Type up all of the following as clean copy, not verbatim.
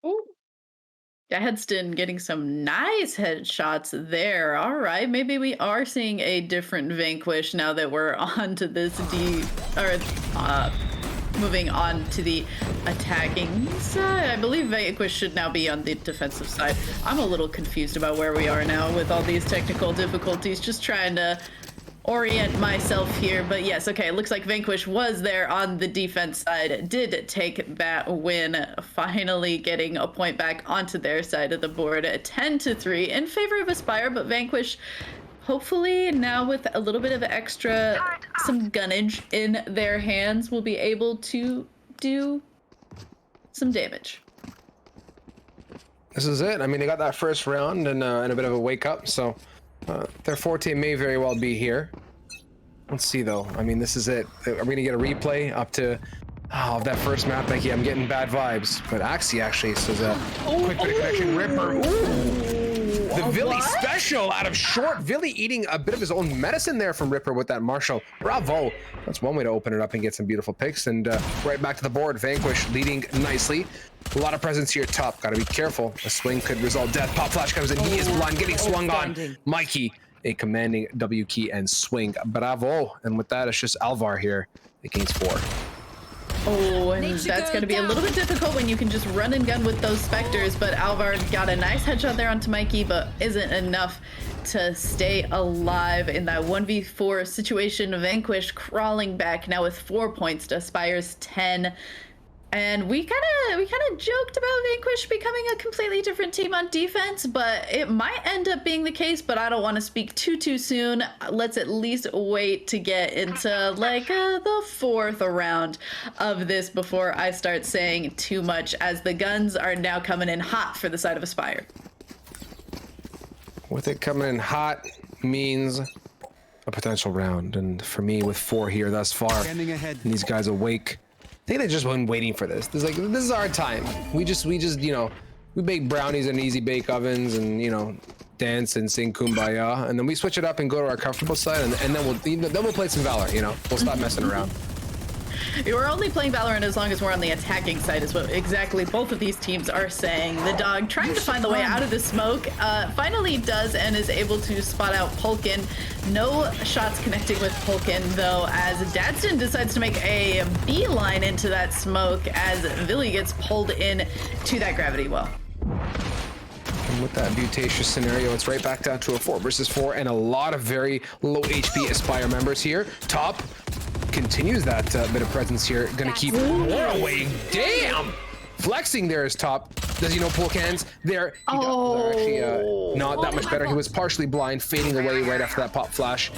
Ooh. Headston getting some nice headshots there. All right, maybe we are seeing a different Vanquish now that we're on to this or uh moving on to the attacking side. I believe Vanquish should now be on the defensive side. I'm a little confused about where we are now with all these technical difficulties. Just trying to orient myself here, but yes, okay, it looks like Vanquish was there on the defense side, did take that win, finally getting a point back onto their side of the board, 10-3 in favor of Aspire, but Vanquish hopefully now with a little bit of extra, some gunnage in their hands, will be able to do some damage. This is it. I mean, they got that first round and a bit of a wake up, so their forte may very well be here. Let's see, though. I mean, this is it. Are we going to get a replay up to that first map? Becky, I'm getting bad vibes. But Axie actually says a quick bit of connection. Ripper. Ooh. The Villy special out of short. Villy eating a bit of his own medicine there from Ripper with that Marshall. Bravo. That's one way to open it up and get some beautiful picks. And right back to the board. Vanquish leading nicely. A lot of presence here top. Gotta be careful. A swing could result death. Pop flash comes in. He is blind, getting swung on. Mikey, a commanding W key and swing. Bravo. And with that, it's just Alvar here. The King's 4. Oh, and that's going to be a little bit difficult when you can just run and gun with those Spectres, but Alvar got a nice headshot there onto Mikey, but isn't enough to stay alive in that 1v4 situation. Vanquish crawling back now with 4 points to Aspire's 10. And we kind of joked about Vanquish becoming a completely different team on defense, but it might end up being the case, but I don't want to speak too soon. Let's at least wait to get into like the fourth round of this before I start saying too much, as the guns are now coming in hot for the side of Aspire. With it coming in hot means a potential round, and for me with 4 here thus far, and these guys awake. I think they've just been waiting for this. This is our time. We just you know, we bake brownies in easy bake ovens and, you know, dance and sing Kumbaya, and then we switch it up and go to our comfortable side, and then we'll play some Valor. You know, we'll stop messing around. We're only playing Valorant as long as we're on the attacking side, is what exactly both of these teams are saying. The dog trying to find the way out of the smoke, finally does and is able to spot out Polkin. No shots connecting with Polkin, though, as Dadston decides to make a beeline into that smoke as Villy gets pulled in to that gravity well. And with that Butacious scenario, it's right back down to a 4 versus 4 and a lot of very low HP Aspire members here. Top continues that bit of presence here. Gonna keep more away. Damn! Flexing there is top. Does he know pull cans? There. He does. Actually, not that much better. He was partially blind, fading away right after that pop flash.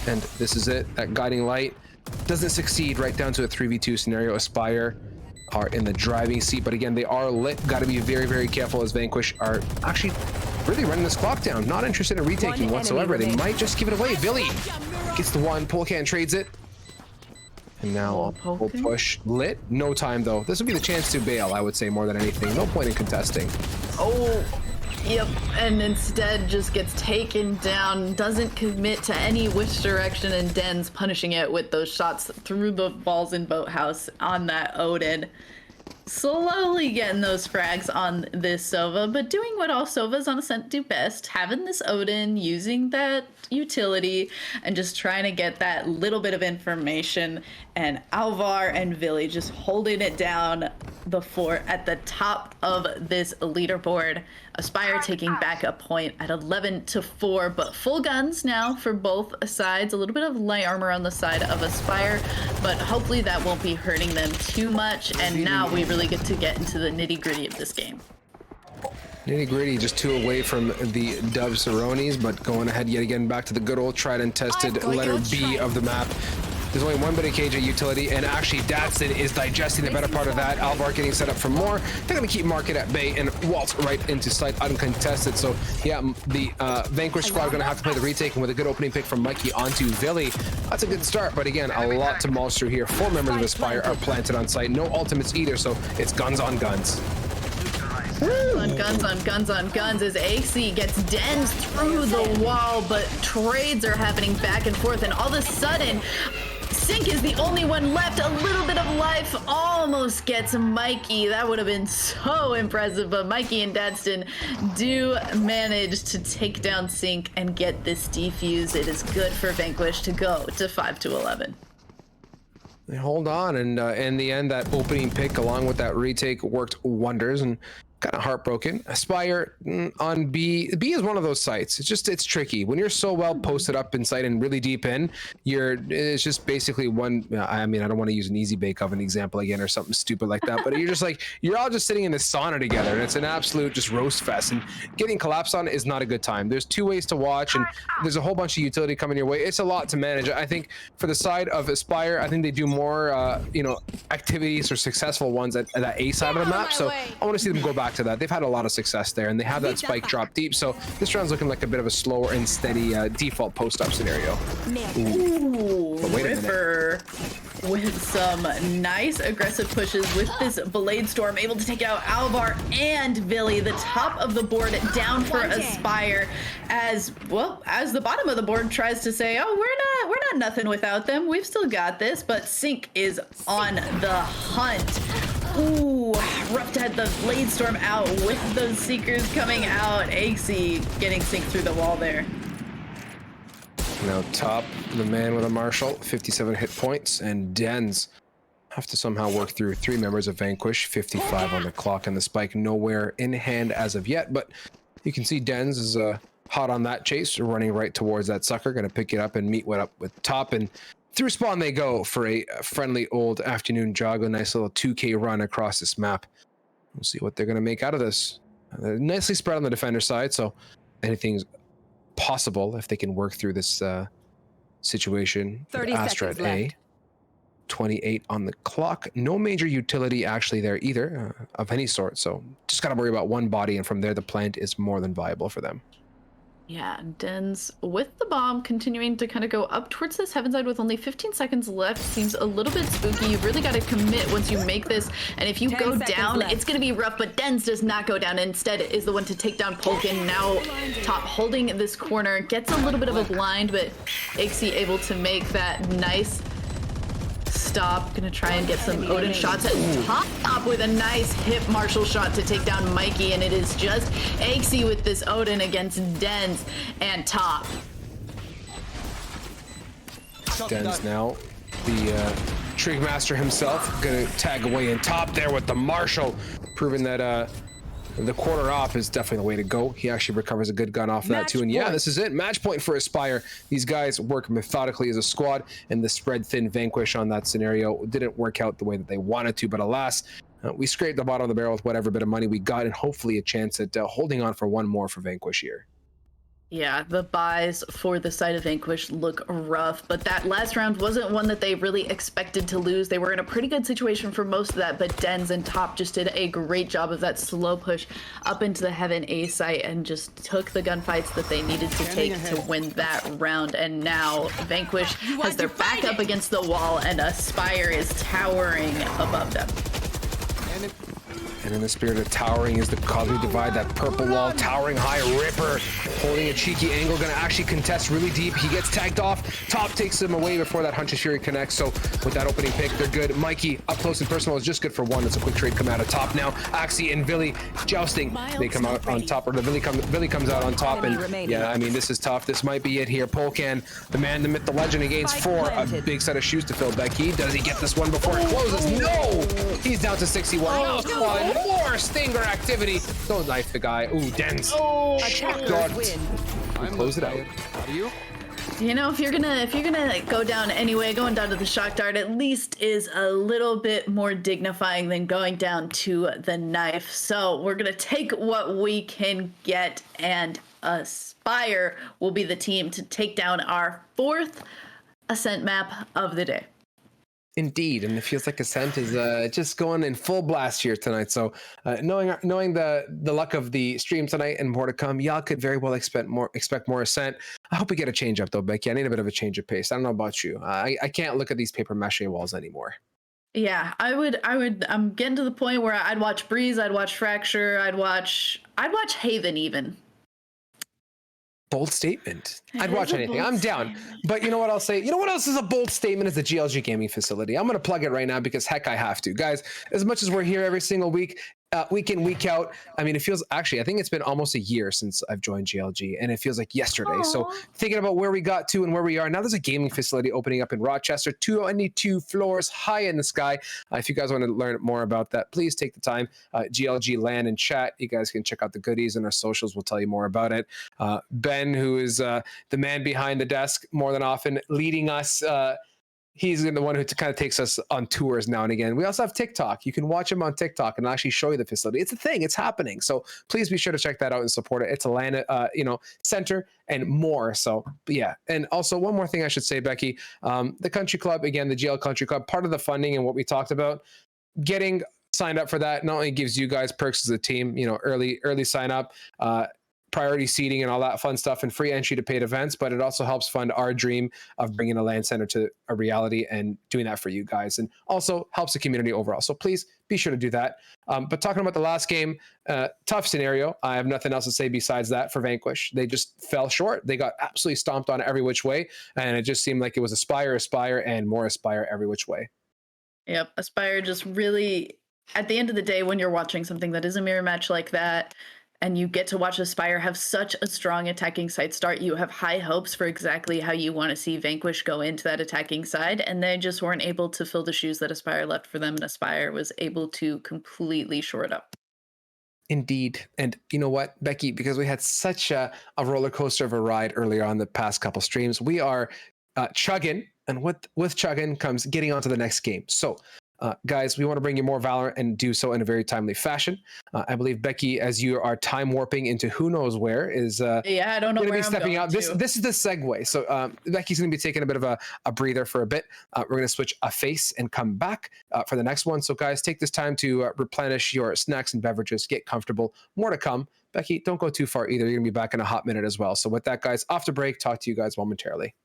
And this is it. That guiding light doesn't succeed. Right down to a 3v2 scenario. Aspire are in the driving seat, but again, they are lit. Got to be very careful, as Vanquish are actually really running this clock down. Not interested in retaking whatsoever. They might just give it away. Villy gets the one. Pullcan trades it. And now we'll push lit. No time, though. This would be the chance to bail, I would say, more than anything. No point in contesting. Oh, yep. And instead just gets taken down. Doesn't commit to any which direction, and Den's punishing it with those shots through the balls in Boathouse on that Odin. Slowly getting those frags on this Sova, but doing what all Sovas on Ascent do best, having this Odin, using that utility, and just trying to get that little bit of information. And Alvar and Villy just holding it down the fort at the top of this leaderboard. Aspire taking back a point at 11-4, but full guns now for both sides. A little bit of light armor on the side of Aspire, but hopefully that won't be hurting them too much. And now we really get to get into the nitty-gritty of this game. Nitty-gritty, just 2 away from the Dove Saronis, but going ahead yet again back to the good old tried and tested letter B of the map. There's only one bit of KJ utility, and actually Datsun is digesting the better part of that. Alvar getting set up for more. They're going to keep Market at bay and waltz right into sight uncontested. So yeah, the Vanquish squad are going to have to play the retake, and with a good opening pick from Mikey onto Villy. That's a good start, but again, a lot to mull through here. 4 members of Aspire are planted on site. No ultimates either, so it's guns on guns. On guns on guns on guns as AC gets dens through the wall, but trades are happening back and forth, and all of a sudden Sink is the only one left. A little bit of life almost gets Mikey. That would have been so impressive, but Mikey and Dadston do manage to take down Sink and get this defuse. It is good for Vanquish to go to 5-11. They hold on, and in the end, that opening pick along with that retake worked wonders, and kind of heartbroken. Aspire on B. B is one of those sites. It's tricky when you're so well posted up in sight and really deep in. It's just basically one. I mean, I don't want to use an easy bake oven example again or something stupid like that, but you're just like you're all just sitting in this sauna together, and it's an absolute just roast fest. And getting collapsed on is not a good time. There's two ways to watch, and there's a whole bunch of utility coming your way. It's a lot to manage. I think for the side of Aspire, I think they do more, activities or successful ones at that A side of the map. So I want to see them go back to that. They've had a lot of success there, and they have that spike drop deep. So this round's looking like a bit of a slower and steady default post-up scenario. Ooh, Ripper with some nice aggressive pushes with this Blade Storm, able to take out Alvar and Billy. The top of the board down for Aspire, as well as the bottom of the board tries to say, "Oh, we're not nothing without them. We've still got this." But Sink is on the hunt. Ooh, rough to head the Blade Storm out with those Seekers coming out. Axie getting Sink through the wall there. Now top, the man with a Marshall, 57 hit points, and Dens have to somehow work through 3 members of Vanquish, 55 on the clock, and the spike nowhere in hand as of yet. But you can see Dens is hot on that chase, running right towards that sucker, going to pick it up and meet up with top, and through spawn they go for a friendly old afternoon jog, a nice little 2K run across this map. We'll see what they're going to make out of this. They're nicely spread on the defender side, so anything's possible if they can work through this situation. 30 Astra at A. 28 on the clock. No major utility actually there either of any sort, so just got to worry about one body, and from there the plant is more than viable for them. Yeah, Dens with the bomb continuing to kind of go up towards this heaven side with only 15 seconds left. Seems a little bit spooky. You've really got to commit once you make this. And if you go down, it's going to be rough, but Dens does not go down. Instead is the one to take down Polkin. Now top holding this corner. Gets a little bit of a blind, but Ixie able to make that nice stop. Gonna try and get some Odin shots at top with a nice hip Marshall shot to take down Mikey, and it is just Axie with this Odin against Dens and top. Dens now, the Trig Master himself, gonna tag away in top there with the Marshall, proving that the quarter off is definitely the way to go. He actually recovers a good gun off of that too. And yeah, this is it. Match point for Aspire. These guys work methodically as a squad, and the spread thin Vanquish on that scenario didn't work out the way that they wanted to. But alas, we scraped the bottom of the barrel with whatever bit of money we got, and hopefully a chance at holding on for one more for Vanquish here. Yeah, the buys for the side of Vanquish look rough, but that last round wasn't one that they really expected to lose. They were in a pretty good situation for most of that, but Dens and top just did a great job of that slow push up into the Heaven A site and just took the gunfights that they needed to take to win that round. And now Vanquish has their back up against the wall, and Aspire is towering above them. And in the spirit of towering is the Cosmic Divide, that purple wall, towering high. Ripper holding a cheeky angle, gonna actually contest really deep. He gets tagged off. Top takes him away before that Hunter's Fury connects. So with that opening pick, they're good. Mikey up close and personal is just good for one. It's a quick trade come out of top now. Axie and Billy jousting. They come out on top, or the Billy comes out on top. And yeah, I mean, this is tough. This might be it here. Polkan, the man, the myth, the legend, he gains 4. A big set of shoes to fill. Becky, does he get this one before it closes? No! He's down to 61. One more Stinger activity. Don't knife the guy. Ooh, Dens. Oh, God. Close it out. You know, if you're gonna go down anyway, going down to the shock dart at least is a little bit more dignifying than going down to the knife. So we're gonna take what we can get, and Aspire will be the team to take down our 4th Ascent map of the day. Indeed, and it feels like Ascent is just going in full blast here tonight. So knowing the luck of the stream tonight and more to come, y'all could very well expect more Ascent. I hope we get a change up though, Becky. I need a bit of a change of pace. I don't know about you. I can't look at these paper mache walls anymore. Yeah, I'm getting to the point where I'd watch Breeze, I'd watch Fracture, I'd watch Haven even. Bold statement. It I'd is watch a anything. bold I'm down. statement. But you know what I'll say? You know what else is a bold statement is the GLG gaming facility. I'm going to plug it right now because heck, I have to. Guys, as much as we're here every single week, week in, week out, I mean, it feels actually, I think it's been almost a year since I've joined GLG and it feels like yesterday. So Aw. thinking about where we got to and where we are, now there's a gaming facility opening up in Rochester, 22 floors high in the sky. If you guys want to learn more about that, please take the time. GLG land and chat. You guys can check out the goodies and our socials. We'll tell you more about it. Ben, who is the man behind the desk more than often, leading us. He's the one who kind of takes us on tours now and again. We also have TikTok. You can watch him on TikTok and actually show you the facility. It's a thing. It's happening. So please be sure to check that out and support it. It's a land, center and more. So yeah. And also one more thing I should say, Becky, the country club, again, the GL Country Club, part of the funding and what we talked about, getting signed up for that not only gives you guys perks as a team, early sign up, priority seating and all that fun stuff and free entry to paid events, but it also helps fund our dream of bringing a land center to a reality and doing that for you guys, and also helps the community overall. So please be sure to do that. But talking about the last game, tough scenario. I have nothing else to say besides that for Vanquish. They just fell short. They got absolutely stomped on every which way, and it just seemed like it was Aspire, and more Aspire every which way. Yep, Aspire just really, at the end of the day, when you're watching something that is a mirror match like that, and you get to watch Aspire have such a strong attacking side start, you have high hopes for exactly how you want to see Vanquish go into that attacking side, and they just weren't able to fill the shoes that Aspire left for them, and Aspire was able to completely shore it up. Indeed. And you know what, Becky, because we had such a roller coaster of a ride earlier on the past couple streams, we are chugging, and with chugging comes getting on to the next game. So guys, we want to bring you more Valor and do so in a very timely fashion. I believe Becky, as you are time warping into who knows where, is Yeah, I don't know going to where be I'm stepping going out. This to. is the segue. So Becky's going to be taking a bit of a breather for a bit. We're going to switch a face and come back for the next one. So guys, take this time to replenish your snacks and beverages. Get comfortable. More to come. Becky, don't go too far either. You're going to be back in a hot minute as well. So with that, guys, off to break. Talk to you guys momentarily.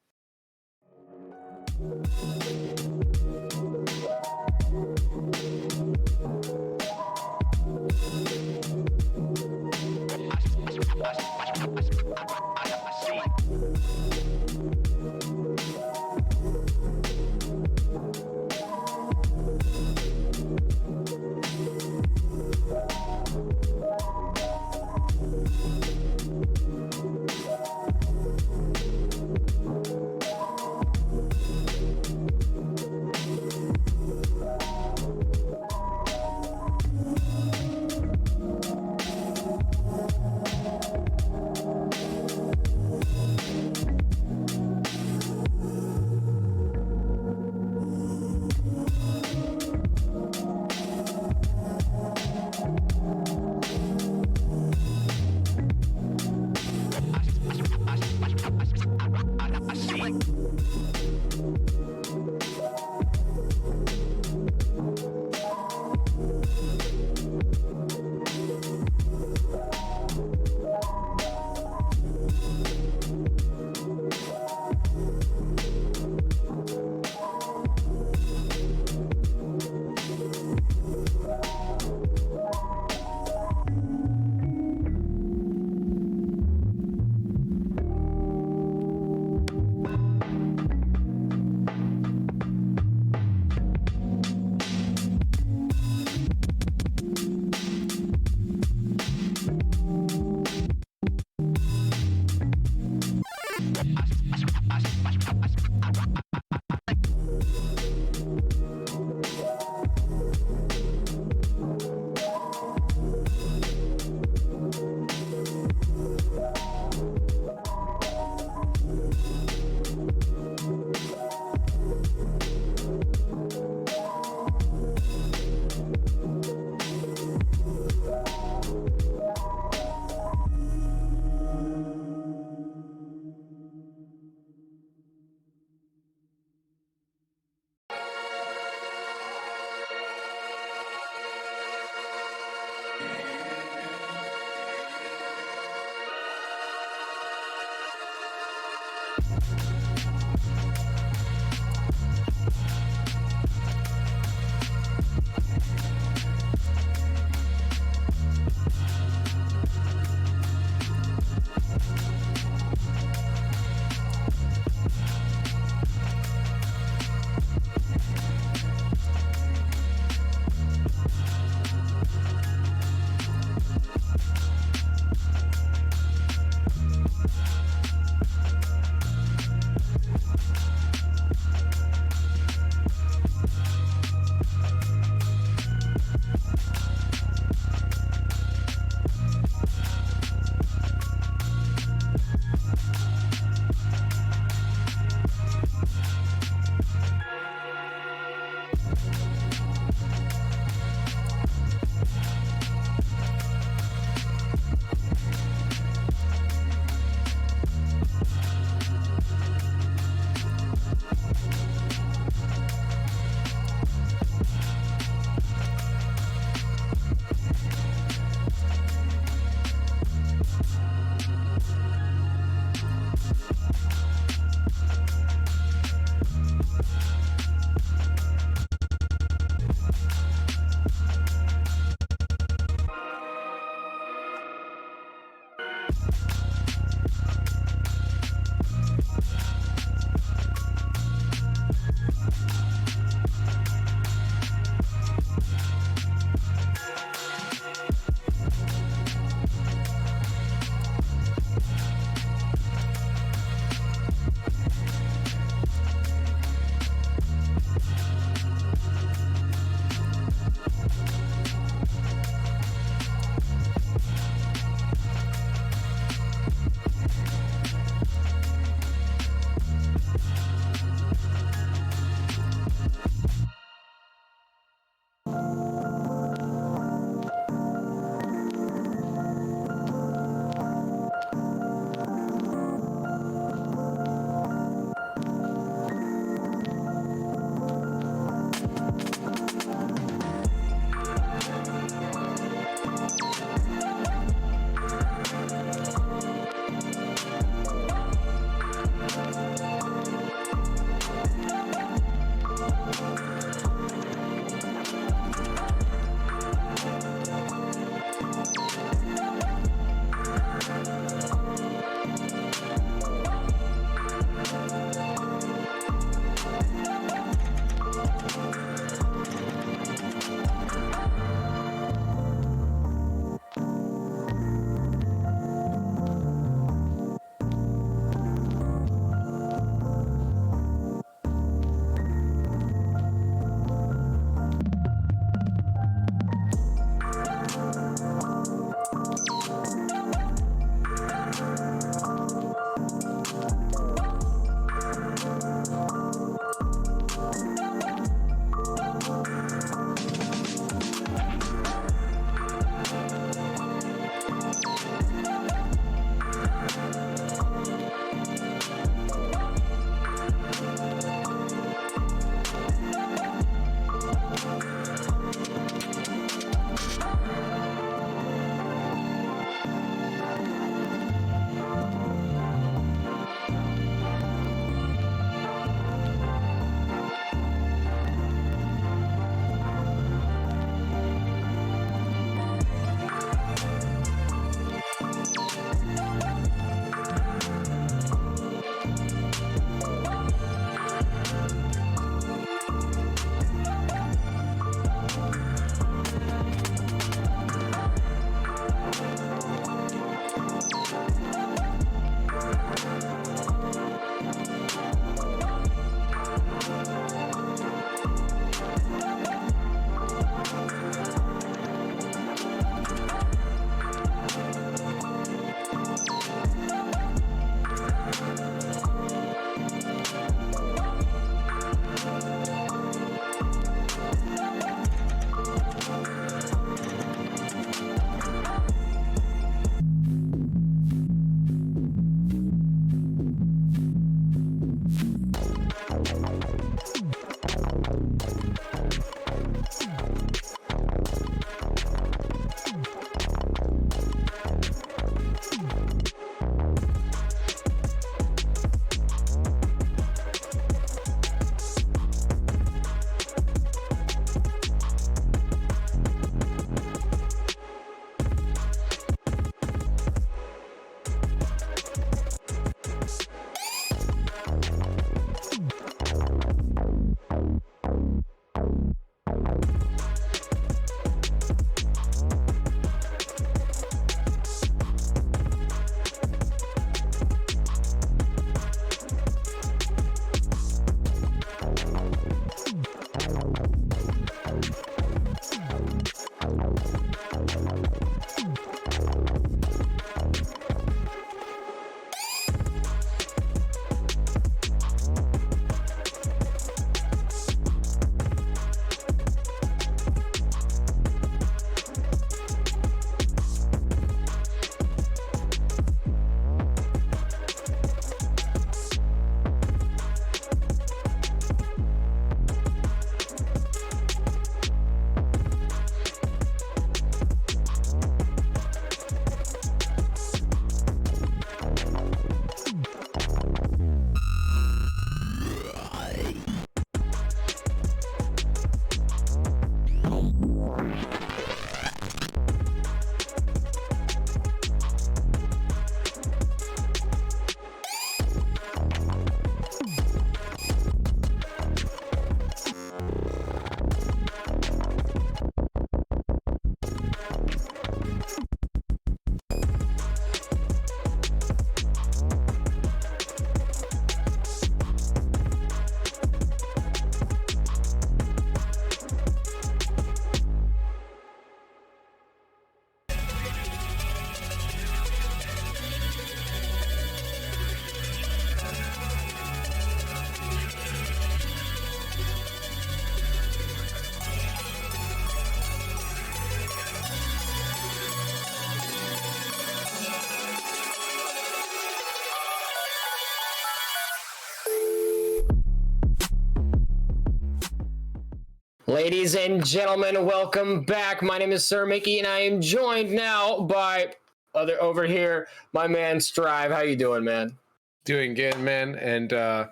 Ladies and gentlemen, welcome back. My name is Sir Mickey, and I am joined now by over here, my man Strive. How you doing, man? Doing good, man. And I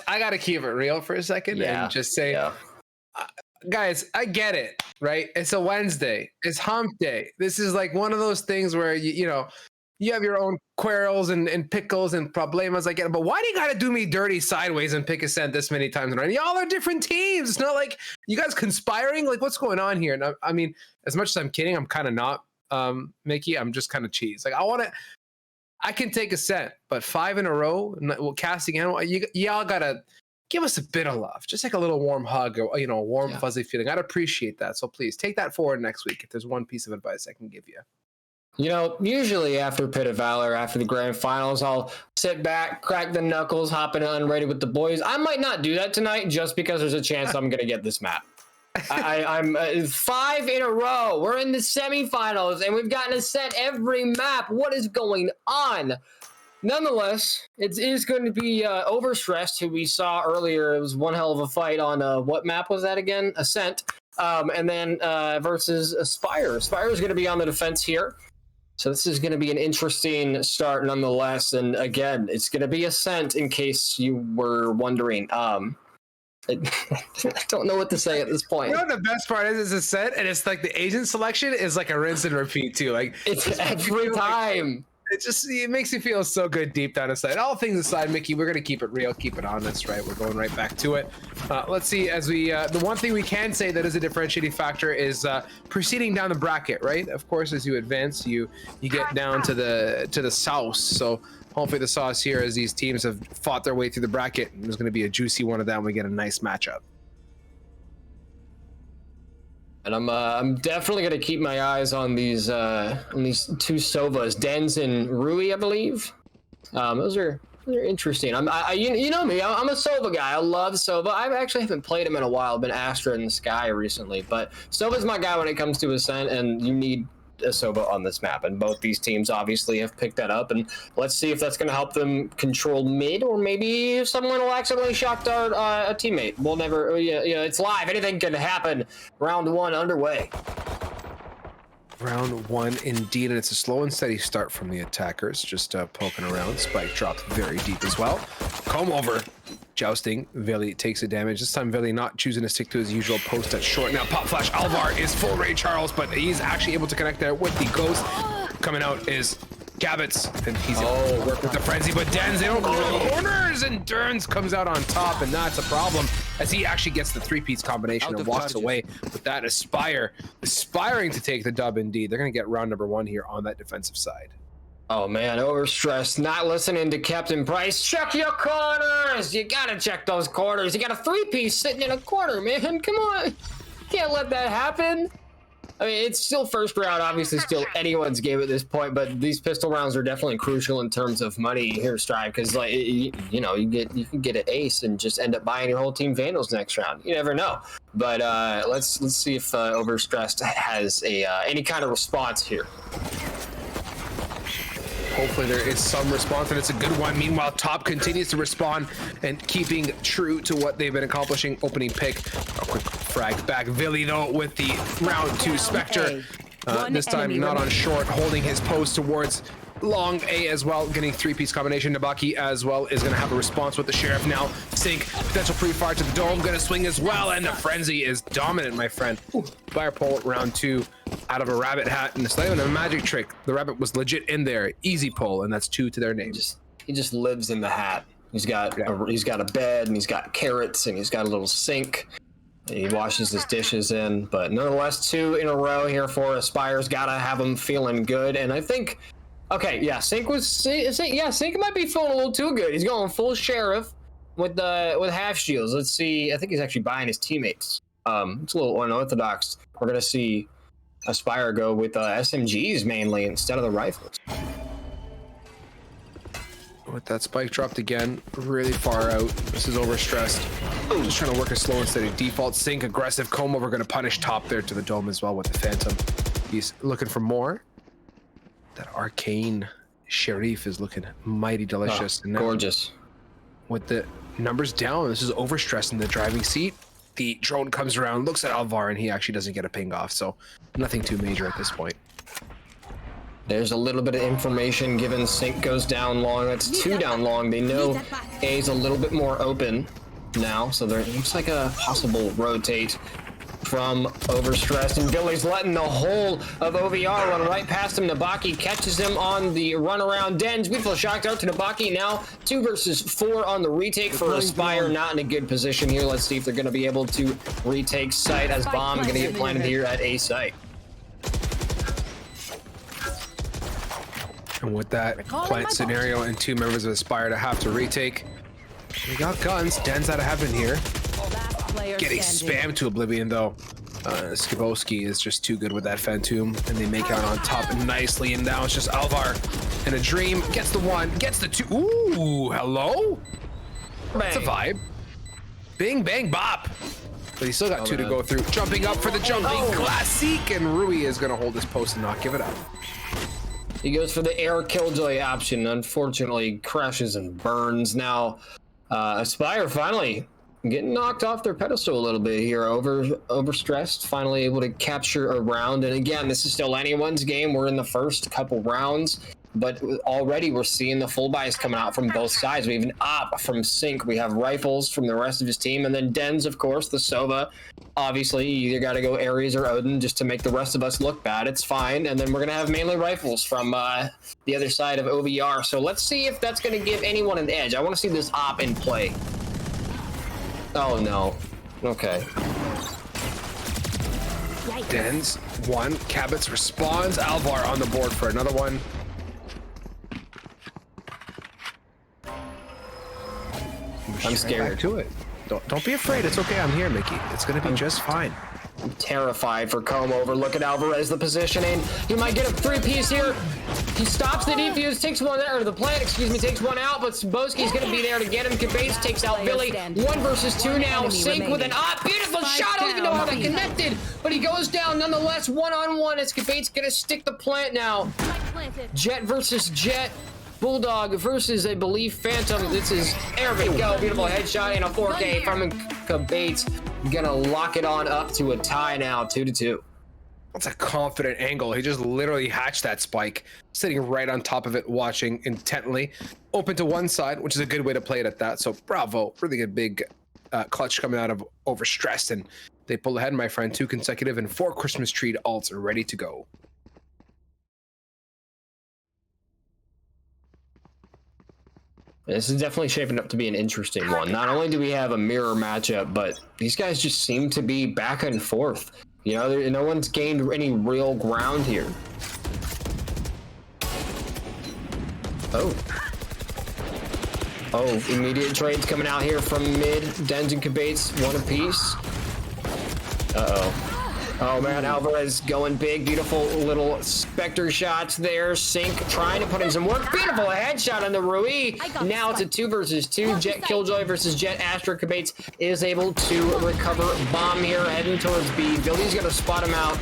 gotta keep it real for a second and just say, guys, I get it, right? It's a Wednesday. It's hump day. This is like one of those things where you know you have your own quarrels and pickles and problemas. I get it, but why do you gotta do me dirty sideways and pick a scent this many times? And y'all are different teams. It's not like you guys conspiring. Like, what's going on here? And I mean, as much as I'm kidding, I'm kind of not, Mickey. I'm just kind of cheese. Like, I can take a scent, but 5 in a row, casting animal, y'all gotta give us a bit of love, just like a little warm hug, or a warm fuzzy feeling. I'd appreciate that. So please take that forward next week. If there's one piece of advice I can give you. You know, usually after Pit of Valor, after the grand finals, I'll sit back, crack the knuckles, hop in Unrated with the boys. I might not do that tonight just because there's a chance I'm going to get this map. I'm 5 in a row. We're in the semifinals, and we've gotten a set every map. What is going on? Nonetheless, it is going to be Overstressed, who we saw earlier. It was one hell of a fight on, what map was that again? Ascent. And then versus Aspire. Aspire is going to be on the defense here. So this is going to be an interesting start nonetheless. And again, it's going to be Ascent in case you were wondering. I don't know what to say at this point. You know what the best part is Ascent, and it's like the agent selection is like a rinse and repeat too. Like it's every time. It makes you feel so good deep down inside. All things aside, Mickey, we're gonna keep it real, keep it honest, right? We're going right back to it. Let's see, as we the one thing we can say that is a differentiating factor is proceeding down the bracket, right? Of course, as you advance, you get down to the south. So hopefully the sauce here, as these teams have fought their way through the bracket, there's gonna be a juicy one of them. We get a nice matchup. And I'm definitely gonna keep my eyes on these two Sovas, Dens and Rui, I believe. Those are interesting. You know me, I'm a Sova guy. I love Sova. I actually haven't played him in a while. I've been Astra in the Sky recently, but Sova's my guy when it comes to Ascent, and you need a Sova on this map, and both these teams obviously have picked that up, and let's see if that's going to help them control mid, or maybe if someone will accidentally shock our a teammate. We'll never, it's live, anything can happen. Round 1 underway. Round 1 indeed, and it's a slow and steady start from the attackers, just poking around. Spike dropped very deep as well. Comb over, jousting. Veli takes the damage. This time Veli not choosing to stick to his usual post at short. Now pop flash, Alvar is full Ray Charles, but he's actually able to connect there with the ghost. Coming out is Gabbits, and he's able to work with the frenzy, but Dens, they don't call corners, and Derns comes out on top, and that's a problem as he actually gets the 3-piece combination and walks away with that. Aspire aspiring to take the dub indeed. They're going to get round number 1 here on that defensive side. Oh man, Overstressed, not listening to Captain Price. Check your corners! You gotta check those corners. You got a 3-piece sitting in a corner, man. Come on. You can't let that happen. I mean, it's still first round, obviously still anyone's game at this point, but these pistol rounds are definitely crucial in terms of money here, Strive, because like you can get an ace and just end up buying your whole team Vandals next round. You never know. But let's see if Overstressed has a any kind of response here. Hopefully there is some response, and it's a good one. Meanwhile, Top continues to respond and keeping true to what they've been accomplishing. Opening pick, a quick frag back. Vili, though, with the round 2 Spectre. This time not on short, holding his post towards long A as well, getting 3-piece combination. Nabaki as well is going to have a response with the Sheriff now. Sync, potential pre-fire to the dome, going to swing as well, and the Frenzy is dominant, my friend. Fire pole round 2 out of a rabbit hat, and it's not even a magic trick. The rabbit was legit in there. Easy pull, and that's 2 to their names. He just lives in the hat. He's got a bed, and he's got carrots, and he's got a little sink. He washes his dishes in, but nonetheless, 2 in a row here for Aspire's. Gotta have him feeling good, and I think. Okay, yeah, Sync might be feeling a little too good. He's going full Sheriff with half shields. Let's see. I think he's actually buying his teammates. It's a little unorthodox. We're gonna see Aspire go with SMGs mainly instead of the rifles. With that spike dropped again, really far out. This is Overstressed. Just trying to work a slow and steady default. Sync, aggressive comb over, going to punish Top there to the dome as well with the Phantom. He's looking for more. That arcane Sheriff is looking mighty delicious. Oh, gorgeous. With the numbers down, this is Overstressed in the driving seat. the drone comes around, looks at Alvar, and he actually doesn't get a ping off. So nothing too major at this point. There's a little bit of information given. Sync goes down long. That's 2 down long. They know A's a little bit more open now, so there looks like a possible rotate from Overstressed, and Billy's letting the whole of OVR run right past him. Nabaki catches him on the run around. Dens, beautiful shocked out to Nabaki. Now 2 versus 4 on the retake for Aspire. Not in a good position here. Let's see if they're going to be able to retake site, as Bomb going to get planted here at A site. And with that plant scenario and 2 members of Aspire to have to retake, we got guns. Den's out of heaven here. Getting spammed to oblivion though. Skibowski is just too good with that Phantom, and they make out on top nicely. And now it's just Alvar and a dream. Gets the 1, gets the 2. Ooh, hello? That's a vibe. Bing, bang, bop. But he's still got 2 to go through. Jumping up for the jumping classic, and Rui is gonna hold his post and not give it up. He goes for the air killjoy option. Unfortunately, crashes and burns. Now, Aspire finally getting knocked off their pedestal a little bit here. Overstressed, finally able to capture a round. And again, this is still anyone's game. We're in the first couple rounds, but already we're seeing the full buys coming out from both sides. We have an op from Sync. We have rifles from the rest of his team, and then Dens, of course, the Sova. Obviously, you either got to go Ares or Odin just to make the rest of us look bad. It's fine. And then we're going to have mainly rifles from the other side of OVR. So let's see if that's going to give anyone an edge. I want to see this op in play. Oh, no. Okay. Dens, 1. Cabot's responds. Alvar on the board for another one. I'm scared. Back to it. Don't be afraid. It's okay. I'm here, Mickey. It's going to be just fine. I'm terrified for Comb Over. Look at Alvarez, the positioning. He might get a 3-piece here. He stops the defuse, takes one out, or the plant, excuse me, takes one out, but Boski's going to be there to get him. Cabates takes out Billy. 1 versus 2 now. Sync with an beautiful shot. I don't even know how that connected, but he goes down nonetheless. 1-on-1 as Cabates going to stick the plant now. Jet versus Jet. Bulldog versus, I believe, Phantom. This is, there we go. Beautiful headshot and a 4K from Cabates. Gonna lock it on up to a tie now, 2-2. That's a confident angle. He just literally hatched that spike, sitting right on top of it, watching intently. Open to one side, which is a good way to play it at that. So bravo, really good big clutch coming out of Overstressed, and they pull ahead, my friend. 2 consecutive and 4 Christmas tree alts are ready to go. This is definitely shaping up to be an interesting one. Not only do we have a mirror matchup, but these guys just seem to be back and forth. You know, no one's gained any real ground here. Oh, immediate trades coming out here from mid. Dens and Cabates, 1 apiece. Oh man, Alvarez going big. Beautiful little Spectre shots there. Sync trying to put in some work. Beautiful headshot on the Rui. Now it's a 2 versus 2. Jet Killjoy versus Jet. Astro Cabates is able to recover. Bomb here heading towards B. Billy's going to spot him out,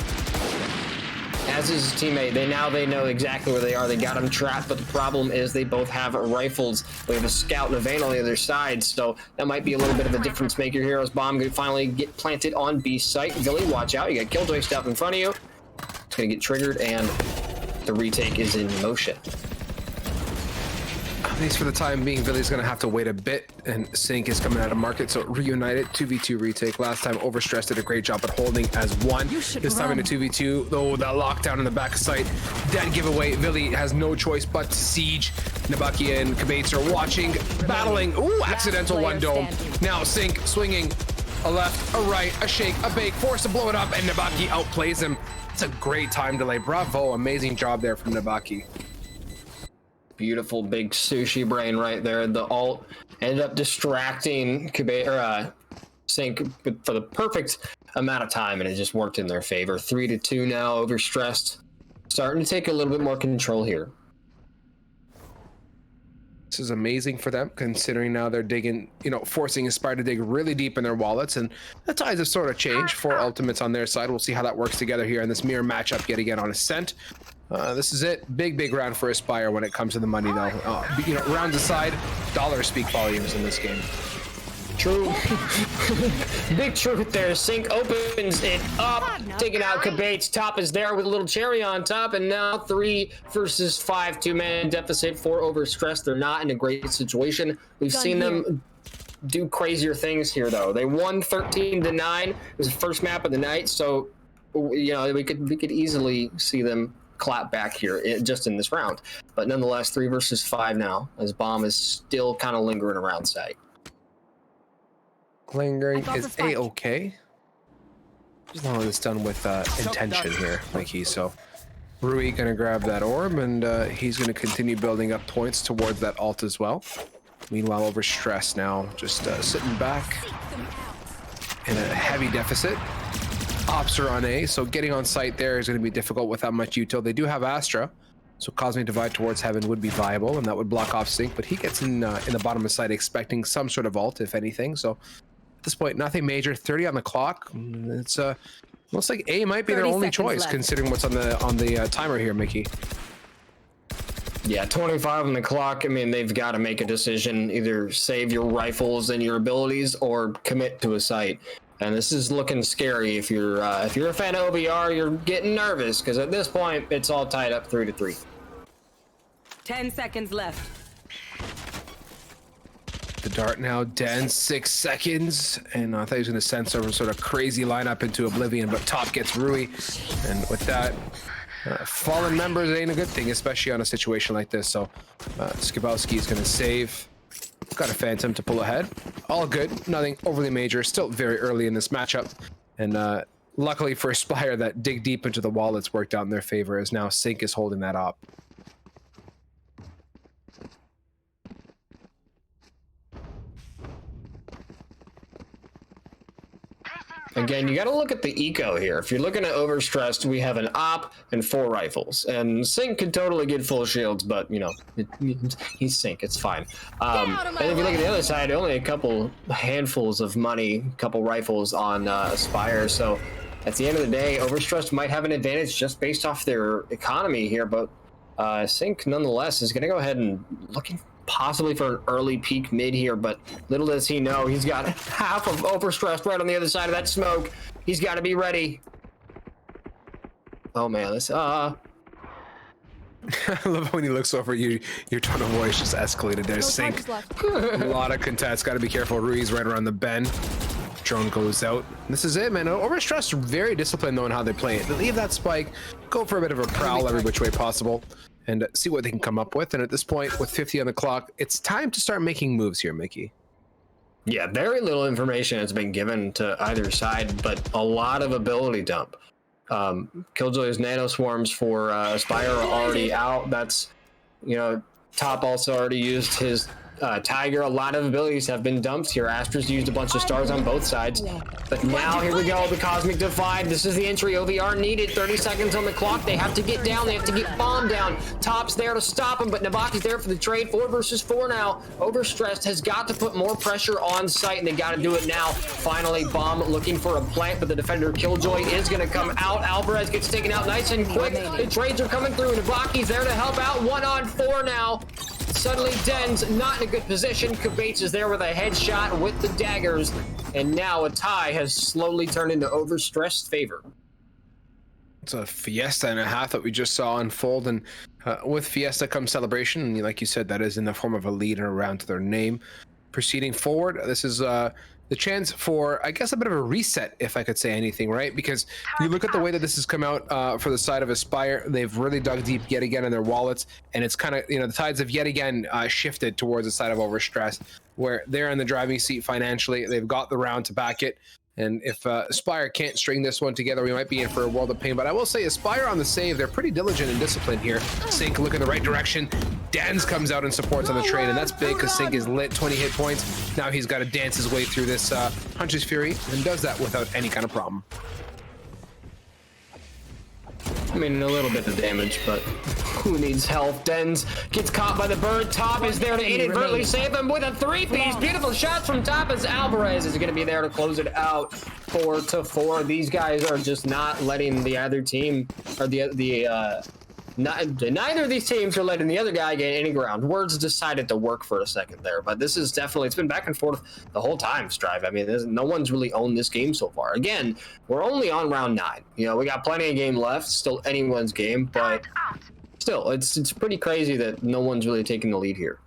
as is his teammate. They know exactly where they are. They got him trapped, but the problem is they both have rifles. We have a scout and a Vayne on the other side, so that might be a little bit of a difference maker here as Bomb could finally get planted on B site. Billy, watch out. You got Killjoy stuff in front of you. It's going to get triggered, and the retake is in motion. At least for the time being, Billy's going to have to wait a bit, and Sync is coming out of market, so reunited 2v2 retake. Last time Overstressed did a great job at holding as 1. This time in a 2v2, though, that lockdown in the back site, dead giveaway. Billy has no choice but to siege. Nabaki and Cabates are watching, battling. Ooh, accidental 1 dome. Now Sync swinging a left, a right, a shake, a bake, forced to blow it up, and Nabaki outplays him. It's a great time delay. Bravo, amazing job there from Nabaki. Beautiful big sushi brain right there. The ult ended up distracting Sync for the perfect amount of time, and it just worked in their favor. 3-2 now. Overstressed, starting to take a little bit more control here. This is amazing for them, considering now they're digging, forcing Aspire to dig really deep in their wallets, and the tides have sort of changed for ultimates on their side. We'll see how that works together here in this mirror matchup yet again on Ascent. This is it. Big round for Aspire when it comes to the money, though. Rounds aside, dollars speak volumes in this game. True. Big truth there. Sync opens it up, taking out Kabates. Top is there with a little cherry on top, and now 3 versus 5, 2-man deficit for Overstressed. They're not in a great situation. We've seen them do crazier things here, though. They won 13-9. It was the first map of the night, so you know we could easily see them clap back here just in this round. But nonetheless, 3 versus 5 now, as Bomb is still kind of lingering around site. Lingering is A-okay. As long as it's done with intention here, Mikey. So Rui gonna grab that orb, and he's gonna continue building up points towards that ult as well. Meanwhile, Overstressed now just sitting back in a heavy deficit. Ops are on A, so getting on site there is going to be difficult without much util. They do have Astra, so Cosmic Divide towards Heaven would be viable, and that would block off Sync, but he gets in the bottom of site expecting some sort of ult, if anything. So at this point, nothing major. 30 on the clock. It's looks like A might be their only choice, considering what's on the timer here, Mickey. Yeah, 25 on the clock. I mean, they've got to make a decision: either save your rifles and your abilities, or commit to a site. And this is looking scary. If you're a fan of OBR, you're getting nervous because at this point it's all tied up 3-3. 10 seconds left. The dart now, Den, 6 seconds, and I thought he was going to send some sort of crazy lineup into oblivion, but Top gets Rui, and with that, fallen members ain't a good thing, especially on a situation like this. So Skibowski is going to save. Got a Phantom to pull ahead. All good, nothing overly major. Still very early in this matchup, and luckily for Aspire, that dig deep into the wall that's worked out in their favor, as now Sync is holding that up. Again, you got to look at the eco here. If you're looking at Overstressed, we have an op and 4 rifles, and Sync could totally get full shields, but you know, he's Sync, it's fine. And if you look at the other side, only a couple handfuls of money, couple rifles on Aspire. So at the end of the day, Overstressed might have an advantage just based off their economy here, but Sync nonetheless is going to go ahead and looking possibly for an early peak mid here, but little does he know, he's got half of Overstressed right on the other side of that smoke. He's got to be ready. Oh man, this I love when he looks over you, your tone of voice just escalated. There's Sync. A lot of contest. Got to be careful. Rui's right around the bend. Drone goes out. This is it, man. Overstressed, very disciplined knowing how they play it. They leave that spike, go for a bit of a prowl every which way possible, and see what they can come up with. And at this point, with 50 on the clock, it's time to start making moves here, Mickey. Yeah, very little information has been given to either side, but a lot of ability dump. Killjoy's nano swarms for Aspire are already out. That's, you know, Top also already used his Tiger. A lot of abilities have been dumped here. Astra's used a bunch of stars on both sides. But now, here we go, the Cosmic Divide. This is the entry OVR needed. 30 seconds on the clock. They have to get down. They have to get Bomb down. Top's there to stop him, but Nabaki's there for the trade. 4 versus 4 now. Overstressed has got to put more pressure on site, and they got to do it now. Finally, Bomb looking for a plant, but the defender Killjoy is going to come out. Alvarez gets taken out nice and quick. The trades are coming through. Nabaki's there to help out. 1-on-4 now. Suddenly, Den's not in a good position. Kabates is there with a headshot with the daggers. And now a tie has slowly turned into Overstressed favor. It's a fiesta and a half that we just saw unfold. And with fiesta comes celebration. And like you said, that is in the form of a lead and a round to their name. Proceeding forward, this is the chance for, I guess, a bit of a reset, if I could say anything, right? Because you look at the way that this has come out for the side of Aspire, they've really dug deep yet again in their wallets, and it's kind of, you know, the tides have yet again shifted towards the side of Overstressed, where they're in the driving seat financially. They've got the round to back it, and if Aspire can't string this one together, we might be in for a world of pain. But I will say, Aspire on the save, they're pretty diligent and disciplined here. Sync look in the right direction. Dan's comes out and supports on the trade, and that's big because Sync is lit, 20 hit points. Now he's got to dance his way through this Hunter's Fury, and does that without any kind of problem. I mean, a little bit of damage, but who needs health? Dens gets caught by the bird. Top is there to inadvertently save him with a 3-piece. Beautiful shots from Top as Alvarez is going to be there to close it out. 4-4. These guys are just not letting the other team, or the Neither of these teams are letting the other guy get any ground. Words decided to work for a second there, but this is definitely, it's been back and forth the whole time, Strive. I mean, no one's really owned this game so far. Again, we're only on round 9. You know, we got plenty of game left, still anyone's game, but still, it's pretty crazy that no one's really taking the lead here.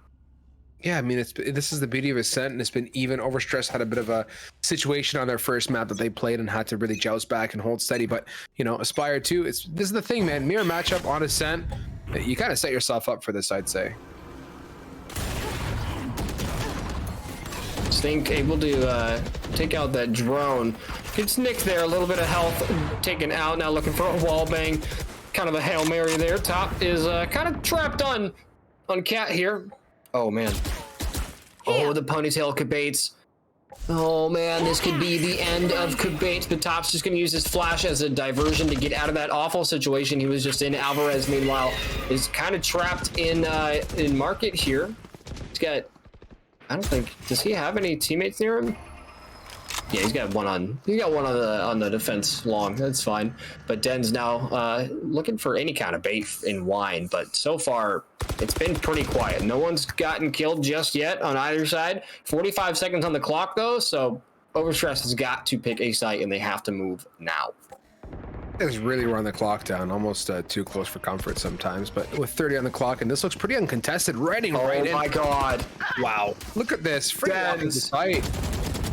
Yeah, I mean, this is the beauty of Ascent, and it's been even. Overstress had a bit of a situation on their first map that they played and had to really joust back and hold steady. But, you know, Aspire 2, this is the thing, man. Mirror matchup on Ascent, you kind of set yourself up for this, I'd say. Stink able to take out that drone. Gets Nick there, a little bit of health taken out. Now looking for a wall bang. Kind of a Hail Mary there. Top is kind of trapped on Cat here. Oh, man. Oh, the ponytail Kabates. Oh, man, this could be the end of Kabates. The Top's just going to use his flash as a diversion to get out of that awful situation he was just in. Alvarez, meanwhile, is kind of trapped in market here. He's got... I don't think... Does he have any teammates near him? Yeah, he's got one on the defense long. That's fine. But Den's now looking for any kind of bait in wine. But so far, it's been pretty quiet. No one's gotten killed just yet on either side. 45 seconds on the clock, though. So Overstress has got to pick a site, and they have to move now. It's really run the clock down, almost too close for comfort sometimes. But with 30 on the clock, and this looks pretty uncontested. Right in. Oh my God! Wow! Look at this. Free walking the site.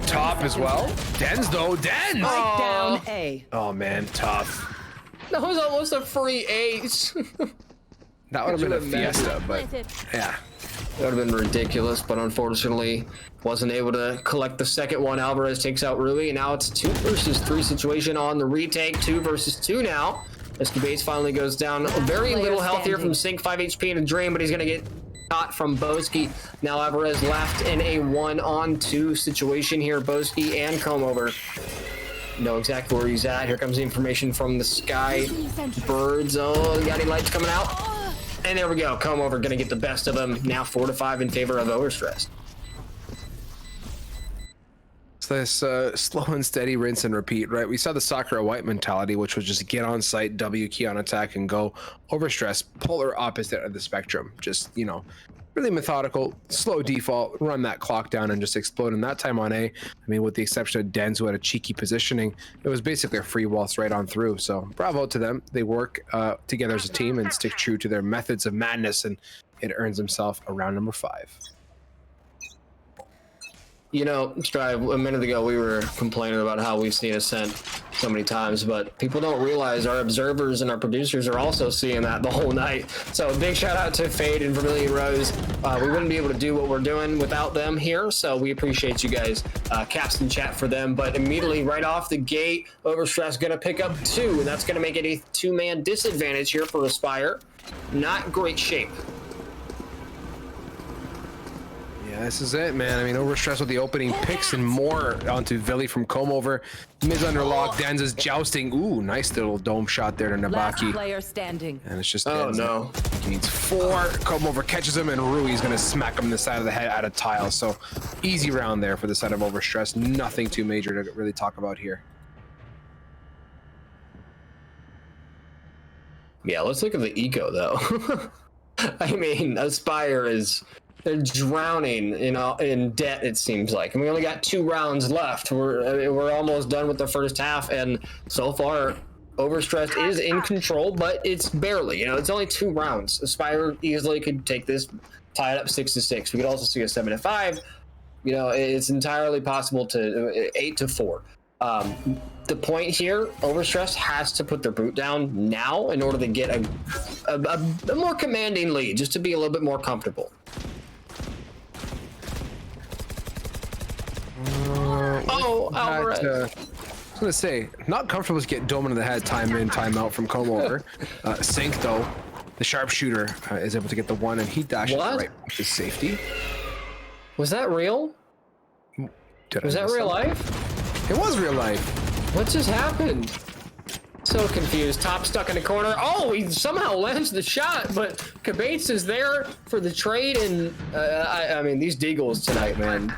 Top as well. Den's though. Den's. Right down A. Oh man, tough. That was almost a free ace. That would have been a fiesta, but yeah. That would have been ridiculous, but unfortunately wasn't able to collect the second one. Alvarez takes out Rui, and now it's 2 versus 3 situation on the retake. 2 versus 2 now. As Kabates finally goes down. Very little health here from Sync, 5 HP and a drain, but he's gonna get shot from Boski. Now Alvarez left in a 1-on-2 situation here. Boski and Comb Over. Know exactly where he's at. Here comes the information from the Sky Birds. Oh, got any lights coming out? And there we go. Comb Over gonna get the best of him. Now 4-5 in favor of Overstress. This slow and steady rinse and repeat, right? We saw the Sakura White mentality, which was just get on site, W key on attack, and go. Overstress, polar opposite of the spectrum. Just, you know, really methodical, slow default, run that clock down and just explode. And that time on A, I mean, with the exception of Denz, who had a cheeky positioning, it was basically a free waltz right on through. So bravo to them. They work together as a team and stick true to their methods of madness, and it earns himself a round number 5. You know, Strive, a minute ago we were complaining about how we've seen Ascent so many times, but people don't realize our observers and our producers are also seeing that the whole night. So big shout out to Fade and Vermilion Rose. We wouldn't be able to do what we're doing without them here, so we appreciate you guys. Caps and chat for them, but immediately right off the gate, Overstress gonna pick up 2, and that's gonna make it a 2-man disadvantage here for Aspire. Not great shape. Yeah, this is it, man. I mean, Overstress with the opening picks and more onto Villy from Comb Over. Miz under lock. Denz is jousting. Ooh, nice little dome shot there to Last Nabaki. player standing. And it's just Oh Denz. no. He needs 4. Comb Over catches him, and Rui's going to smack him in the side of the head out of tile. So easy round there for the side of Overstress. Nothing too major to really talk about here. Yeah, let's look at the eco though. I mean, Aspire is... They're drowning in debt, it seems like. And we only got 2 rounds left. We're almost done with the first half, and so far, Overstress is in control, but it's barely. You know, it's only 2 rounds. Aspire easily could take this, tie it up 6-6. We could also see a 7-5. You know, it's entirely possible to 8-4. The point here, Overstress has to put their boot down now in order to get a more commanding lead, just to be a little bit more comfortable. Alvarez. I was gonna say, not comfortable to get dome into the head, time in, time out from Comb Over. Sync though, the sharpshooter is able to get the 1, and he dashes right to safety. Was that real? Was that real life? It was real life. What just happened? So confused. Top stuck in the corner. Oh, he somehow lands the shot, but Kabates is there for the trade, and I mean, these Deagles tonight, man.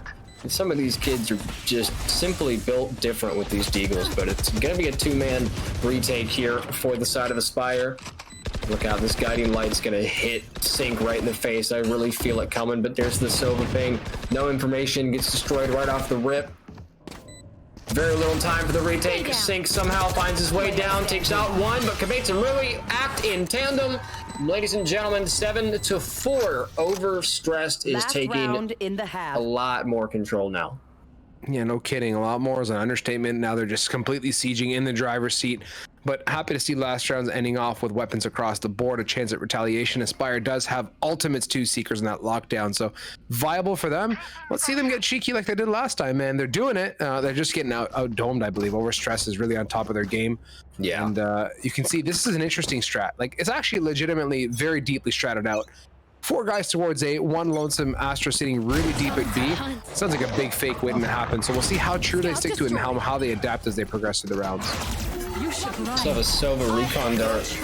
Some of these kids are just simply built different with these Deagles, but it's going to be a 2-man retake here for the side of Aspire. Look out, this guiding light's gonna hit Sync right in the face. I really feel it coming, but there's the Sova ping. No information, gets destroyed right off the rip. Very little time for the retake. Sync somehow finds his way down, takes out one, but Kabates and Rui act in tandem. Ladies and gentlemen, 7-4. Overstressed is Last taking round in the half. a lot more control now. Yeah, no kidding. A lot more is an understatement. Now they're just completely sieging in the driver's seat. But happy to see last rounds ending off with weapons across the board, a chance at retaliation. Aspire does have Ultimates 2 Seekers in that lockdown, so viable for them. Let's see them get cheeky like they did last time, man. They're doing it. They're just getting out-domed, I believe. Overstress is really on top of their game. Yeah. And you can see this is an interesting strat. Like, it's actually legitimately very deeply stratted out. 4 guys towards A, 1 lonesome Astra sitting really deep at B. Sounds like a big fake waiting to happen. So we'll see how true they stick to it and how they adapt as they progress through the rounds. Still have a Sova recon dart.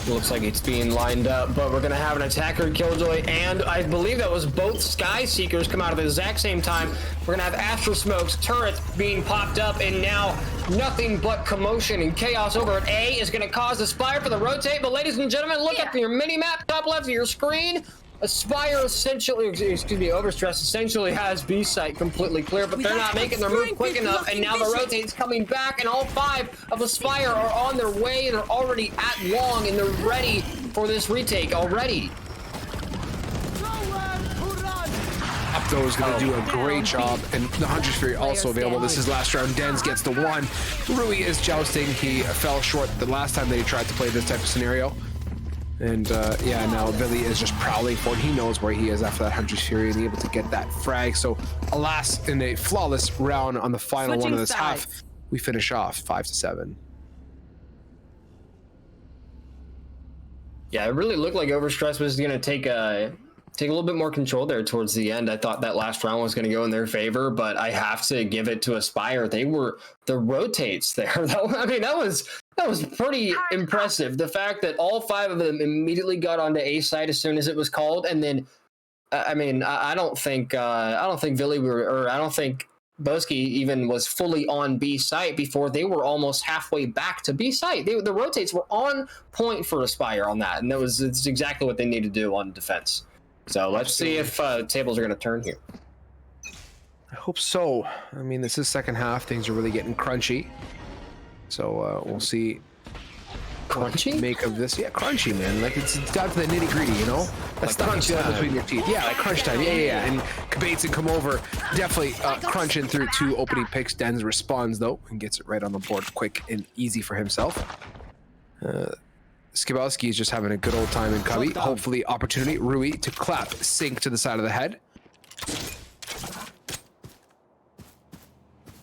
Looks like it's being lined up, but we're gonna have an attacker Killjoy, and I believe that was both Sky Seekers come out at the exact same time. We're gonna have Astra Smokes, turrets being popped up, and now nothing but commotion and chaos over at A is gonna cause Aspire for the rotate. But ladies and gentlemen, look at your mini map top left of your screen. Aspire essentially, excuse me, Overstress essentially has B site completely clear, but they're not making their move quick enough, and now the rotate's coming back, and all 5 of Aspire are on their way, and they're already at long, and they're ready for this retake already. Opto's gonna do a great job, and the Hunter's Fury also available. This is last round. Dens gets the 1. Rui is jousting. He fell short the last time they tried to play this type of scenario. And yeah, now Billy is just prowling for it. He knows where he is after that Hunter's Fury and able to get that frag. So alas, in a flawless round on the final one of this half, we finish off 5-7. Yeah, it really looked like Overstress was going to take a little bit more control there towards the end. I thought that last round was going to go in their favor, but I have to give it to Aspire. They were the rotates there. I mean, that was pretty impressive. The fact that all 5 of them immediately got onto A side as soon as it was called, and then, I mean, I don't think Billy I don't think Boski even was fully on B site before they were almost halfway back to B site. The rotates were on point for Aspire on that, and it's exactly what they need to do on defense. So let's see if tables are going to turn here. I hope so. I mean, this is second half. Things are really getting crunchy. So we'll see. Crunchy? Make of this. Yeah, crunchy, man. Like it's down to the nitty gritty, you know? That stuff you feel between your teeth. Yeah, like crunch time. Yeah. And Kabates and come over. Definitely crunching through 2 opening picks. Dens responds, though, and gets it right on the board quick and easy for himself. Skibowski is just having a good old time in Cubby. Hopefully, opportunity. Rui to clap Sync to the side of the head.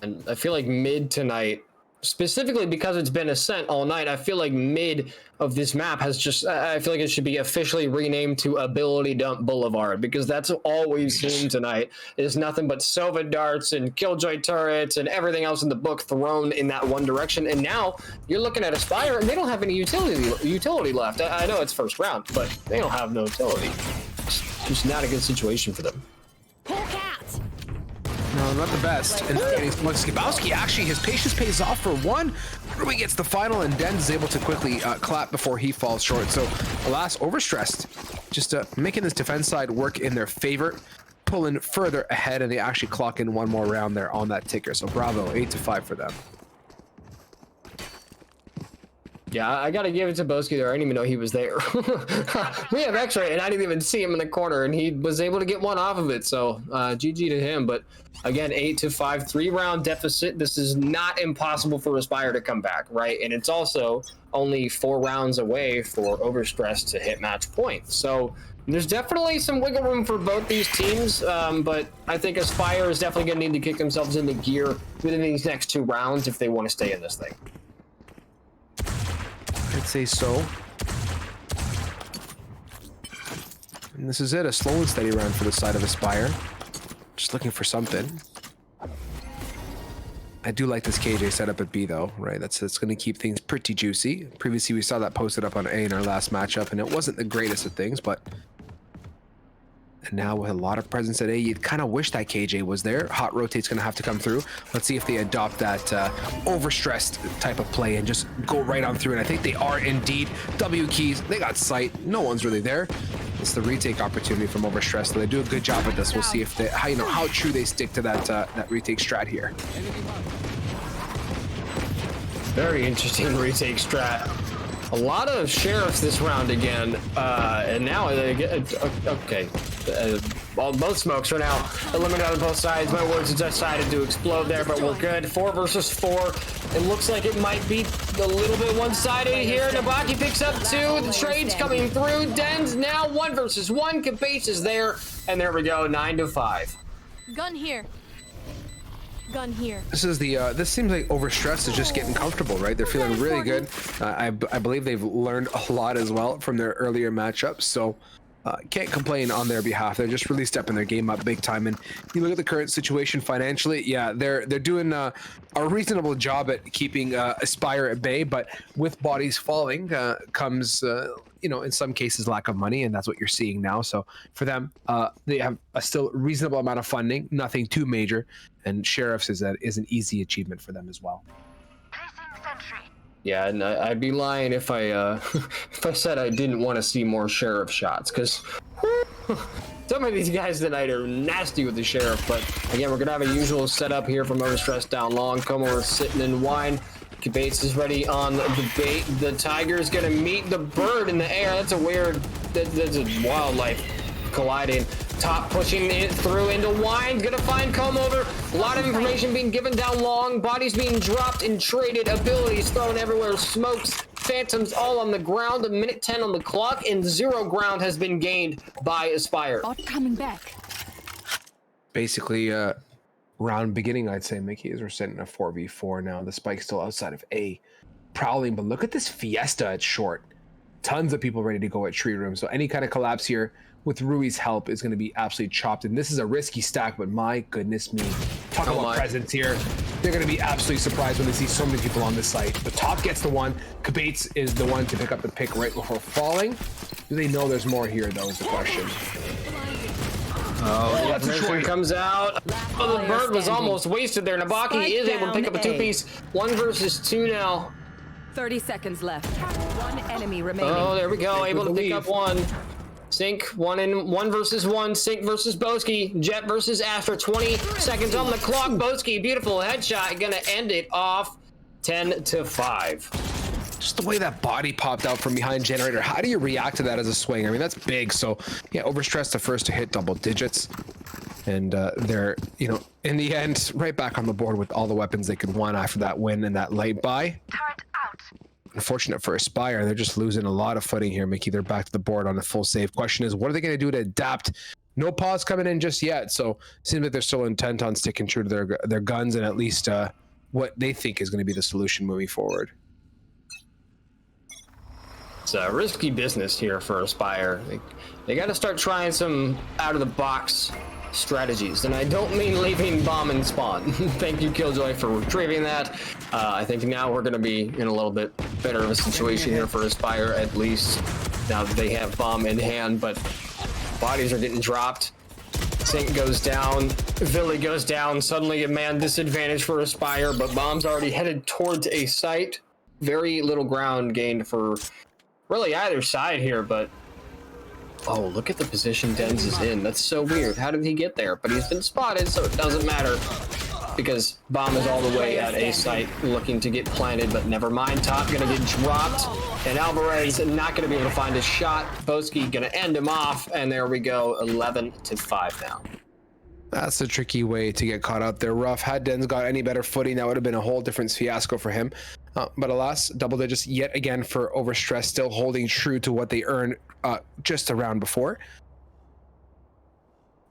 And I feel like mid tonight, specifically because it's been Ascent all night, I feel like mid of this map has just, I feel like it should be officially renamed to Ability Dump Boulevard, because that's all we've seen tonight is nothing but Sova darts and Killjoy turrets and everything else in the book thrown in that one direction. And now you're looking at Aspire and they don't have any utility left. I know it's first round, but they don't have no utility. It's just not a good situation for them. No, not the best. And Skibowski, actually, his patience pays off for 1. Rui gets the final, and Dens is able to quickly clap before he falls short. So, alas, overstressed. Just making this defense side work in their favor, pulling further ahead, and they actually clock in 1 more round there on that ticker. So, bravo, 8-5 for them. Yeah, I gotta give it to Boski there. I didn't even know he was there. We have X-ray, and I didn't even see him in the corner, and he was able to get 1 off of it. So, GG to him. But again, 8-5, 3-round deficit. This is not impossible for Aspire to come back, right? And it's also only 4 rounds away for Overstress to hit match point. So there's definitely some wiggle room for both these teams, but I think Aspire is definitely going to need to kick themselves into gear within these next 2 rounds if they want to stay in this thing. I'd say so. And this is it, a slow and steady round for the side of Aspire. Just looking for something. I do like this KJ setup at B though, right? That's going to keep things pretty juicy. Previously, we saw that posted up on A in our last matchup, and it wasn't the greatest of things, but And now with a lot of presence at A, you'd kind of wish that KJ was there. Hot rotate's going to have to come through. Let's see if they adopt that overstressed type of play and just go right on through. And I think they are indeed. W keys, they got sight. No one's really there. It's the retake opportunity from overstressed. So they do a good job at this. We'll see if they, how true they stick to that retake strat here. Very interesting retake strat. A lot of sheriffs this round again, and now they get okay. Both smokes are now eliminated on both sides. My words decided to explode there, but we're good. 4 versus 4. It looks like it might be a little bit one-sided here. Nabaki picks up 2. The trade's coming through. Den's now 1 versus 1. Capace is there, and there we go. 9-5. Gun here. Gun here. This is the this seems like overstressed is just getting comfortable, right? They're feeling really good. I believe they've learned a lot as well from their earlier matchups, so can't complain on their behalf. They're just really stepping their game up big time. And you look at the current situation financially, yeah, they're doing a reasonable job at keeping Aspire at bay, but with bodies falling comes you know, in some cases lack of money, and that's what you're seeing now. So for them, they have a still reasonable amount of funding, nothing too major, and Sheriffs is an easy achievement for them as well. Yeah, and I'd be lying if I if I said I didn't want to see more Sheriff shots, because some of these guys tonight are nasty with the Sheriff. But again, we're gonna have a usual setup here from Overstressed down long. Como is sitting in wine. Bates is ready on the bait. The tiger is gonna meet the bird in the air. That's a weird, that's a wildlife colliding. Top pushing it through into wine. Gonna find Como over. A lot of information being given down long. Bodies being dropped and traded. Abilities thrown everywhere. Smokes, phantoms all on the ground. A minute 10 on the clock, and 0 ground has been gained by Aspire. Bot coming back. Basically, round beginning, I'd say, Mickey, as we're sitting at 4v4 now. The spike's still outside of A, prowling, but look at this fiesta at short. Tons of people ready to go at tree room, so any kind of collapse here with Rui's help is going to be absolutely chopped. And this is a risky stack, but my goodness me, talk about presence here. They're going to be absolutely surprised when they see so many people on this site. The top gets the one. Kabates is the one to pick up the pick right before falling. Do they know there's more here, though, is the question. Oh, yeah, pressure comes out. Oh, the bird was almost wasted there. Nabaki is able to pick up a 2-piece. 1 versus 2 now. 30 seconds left. 1 enemy remaining. Oh, there we go. Able to pick up 1. Sync, 1 versus 1. Sync versus Boski. Jet versus Astra. 20 seconds on the clock. Boski, beautiful headshot. Gonna end it off 10-5. Just the way that body popped out from behind generator. How do you react to that as a swing? I mean, that's big. So yeah, Overstressed the first to hit double digits. And they're, you know, in the end, right back on the board with all the weapons they could want after that win and that late buy. Turret out. Unfortunate for Aspire, they're just losing a lot of footing here, Mickey. They're back to the board on a full save. Question is, what are they going to do to adapt? No pause coming in just yet. So it seems like they're still intent on sticking true to their guns and at least what they think is going to be the solution moving forward. It's a risky business here for Aspire. They got to start trying some out-of-the-box strategies, and I don't mean leaving bomb and spawn. Thank you, Killjoy, for retrieving that. I think now we're going to be in a little bit better of a situation here for Aspire, at least now that they have bomb in hand, but bodies are getting dropped. Sync goes down, Villy goes down, suddenly a man disadvantage for Aspire, but bomb's already headed towards a site. Very little ground gained for really either side here, but oh, look at the position Denz is in. That's so weird. How did he get there? But he's been spotted, so it doesn't matter because bomb is all the way at a site looking to get planted, but never mind. Top gonna get dropped, and Alvarez not gonna be able to find a shot. Boski gonna end him off, and there we go, 11-5 now. That's a tricky way to get caught out there. Rough. Had Denz got any better footing, that would have been a whole different fiasco for him. But alas, double digits yet again for Overstressed, still holding true to what they earned just a round before.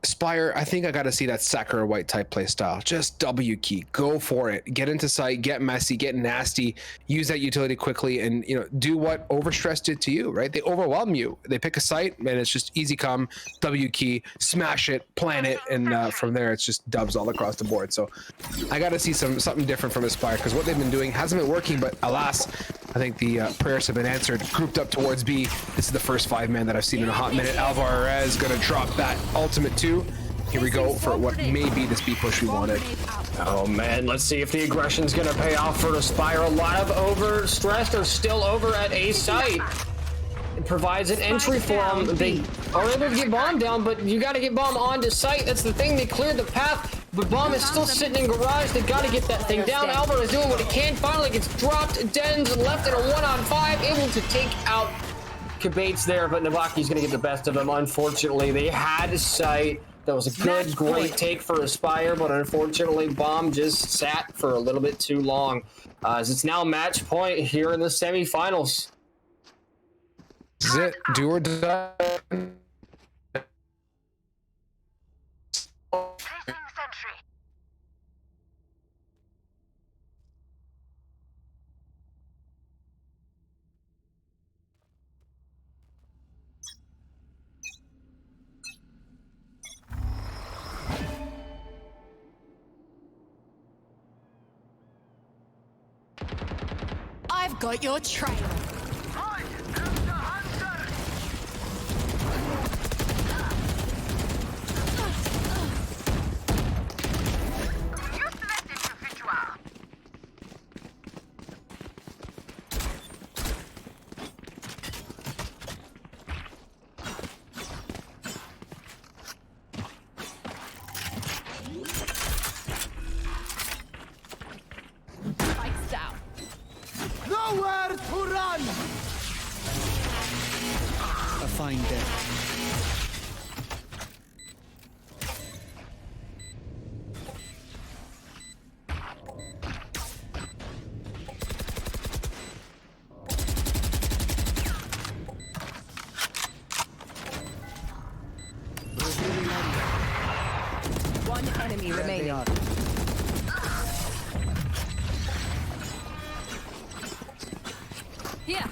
Aspire, I think I got to see that Sakura White type play style. Just W key, go for it, get into sight, get messy, get nasty, use that utility quickly, and do what Overstressed did to you, right? They overwhelm you. They pick a site, and it's just easy come, W key, smash it, plan it, and from there it's just dubs all across the board. So I got to see something different from Aspire because what they've been doing hasn't been working. But alas, I think the prayers have been answered. Grouped up towards B. This is the first 5-man that I've seen in a hot minute. Alvarez gonna drop that ultimate 2. Here we go for what may be this B push we wanted. Oh man, let's see if the aggression's gonna pay off for Aspire. A lot of overstressed are still over at A site. It provides an entry for them. They are able to get bomb down, but you gotta get bomb onto site. That's the thing, they cleared the path, but bomb is still sitting in garage. They gotta get that thing down. Alvaro is doing what he can. Finally gets dropped. Den's left in a 1-on-5, able to take out Kabates there, but Navaki's gonna get the best of him. Unfortunately, they had sight. That was a good, great take for Aspire, but unfortunately, bomb just sat for a little bit too long. As it's now match point here in the semifinals. This is it. Do or die. I've got your trail. Lights out. Nowhere to run! A fine day. One enemy remaining. Here.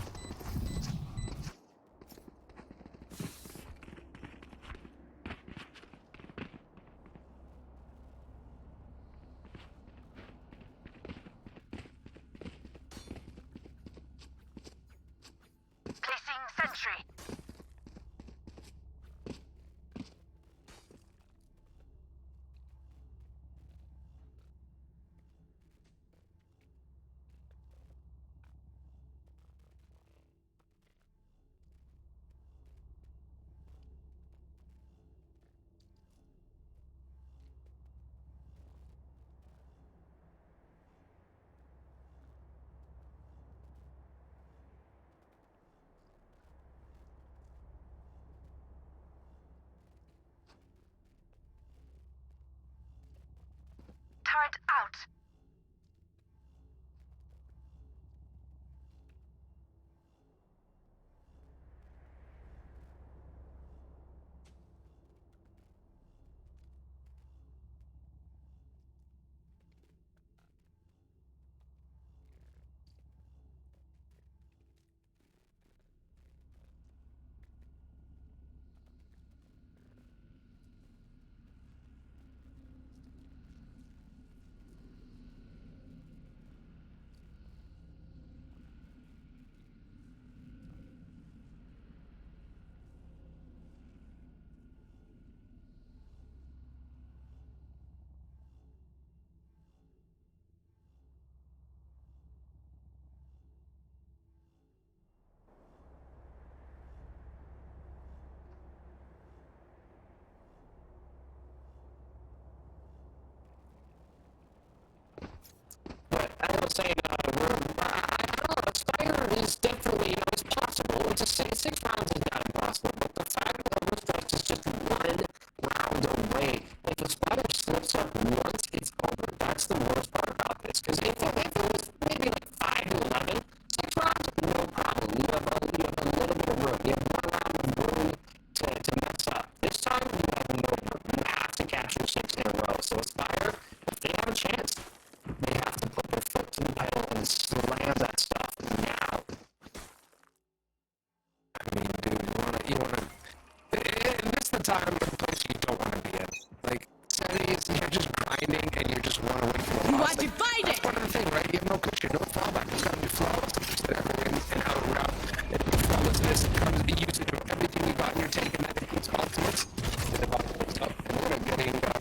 Placing sentry. Turret out. As I was saying, I don't know, Aspire is definitely, it's possible. It's a 6 rounds is not impossible, but the fact that Overstress is just 1 round away. If Aspire slips up once, it's over. That's the worst part about this. Because if it was maybe like 5-11, 6 rounds, no problem. You have a little bit of room. You have 1 round of room to mess up. This time, you have no room. You have to capture 6 in a row. So Aspire, if they have a chance, they have to put their foot to the pedal and slam that stuff now. I mean, dude, you wanna, this is the time and place you don't want to be in. Like, semis, you're just grinding and you just want to win for the loss. Like, divided. that's part of the thing, right? You have no cushion, no fallback. It's got to be flawless. Like you said, everything So do everything you got in your tank, and that includes ultimates. And we're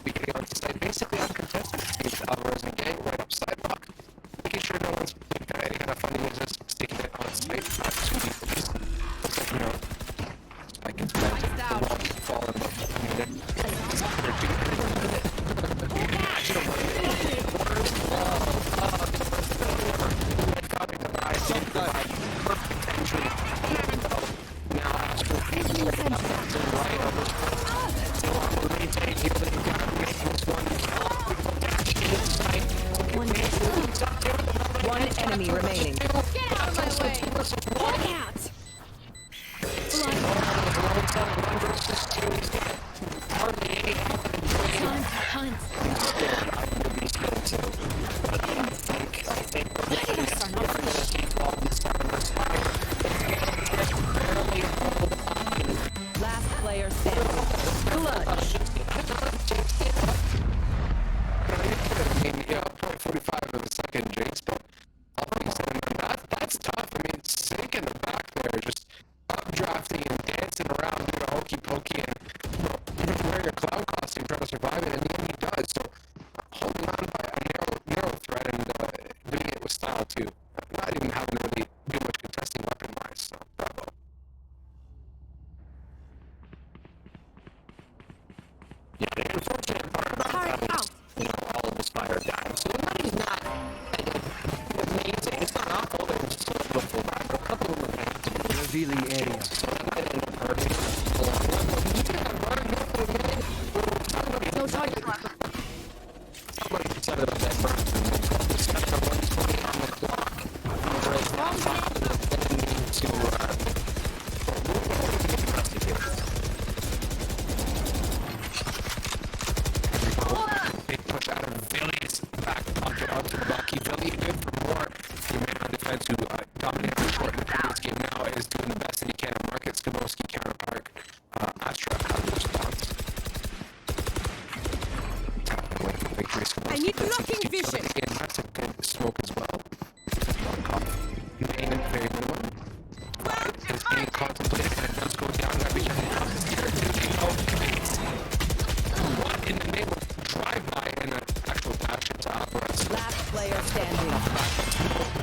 be getting onto site basically uncontested. It's Alvarez and Gang right up sidewalk. Making sure no one's any kind of funding is just sticking it on site. Not too deep. Just you know, I can plant the wall falling. One enemy remaining. Get out of my way! Look out! Time to hunt. Last player standing. Clutch. Maybe 0.45 of a second, Jinx, but that's tough. I mean, Sink in the back there, just updrafting and dancing around, doing a hokey pokey, and wearing a clown costume, trying to survive it, and in the end he does. So holding on by a narrow thread and doing it with style too. Not even having to really do much contesting weapon-wise. So bravo. Yeah, the unfortunate part about that is, all of his fire dying. So the money's not amazing. It's not awful. There's just a little full back. A couple of them have to be Revealing area. so it might end up hurting. No target. Somebody said it on that front. It's got the 120 on the clock. Whereas last time, they need to, big push out of Villiers back onto the Bucky. Villy good for more. The man on defense who dominated the short in the previous game now is doing the best that he can at Market Skabowski counterpart. Astra out of response. Tapping away from Victory Skabowski. I need blocking vision. And that's a good smoke as well. Main and very good one. Is being contemplated and it does go down. That we what in the name of drive-by and an actual dash into Alvarez? Last player standing.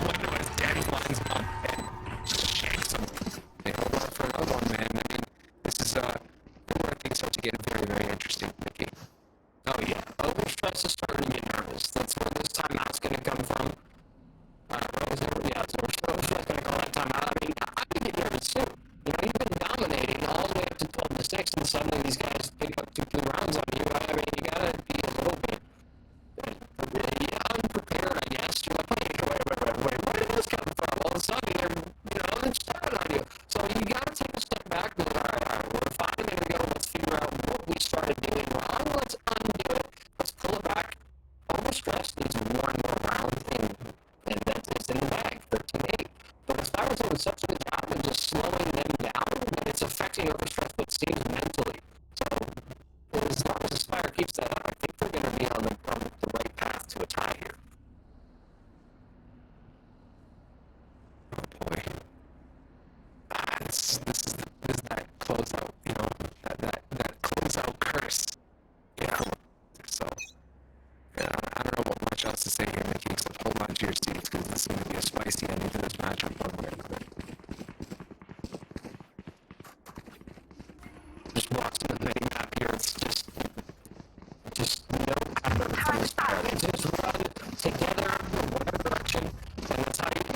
Window as Danny lines up and shakes him. They hold on for another one, man. I mean, this is where things start to get very, very interesting, Mickey. Oh yeah, overstress is starting to get nervous. That's where this timeout's going to come from. So overstress going to call that timeout. I mean, I could get nervous too. You know, you've been dominating all the way up to 12-6, and suddenly these guys pick up 2 rounds on you. I mean, you gotta be a little bit unprepared, I guess. You're like, wait, where did this come from? All of a sudden, they're stepping on you. So you gotta take a step back and go, all right, we're fine, there we go. Let's figure out what we started doing wrong. Let's undo it. Let's pull it back. Overstress needs one more round, and it's in the bag, 13-8. But if I was doing such a good job of just slowing them down, but it's affecting overstress, but seems mentally. So as long as Aspire keeps that up, I think we're going to be on the right path to a tie here. Oh boy. This is that closeout, that closeout curse. So I don't know what much else to say here, Mickey, except hold on to your seats because this is going to be a spicy ending to this matchup one way or another. Just watching the mini map here, it's just no pattern from Aspire. They just run together in whatever direction, and that's how you do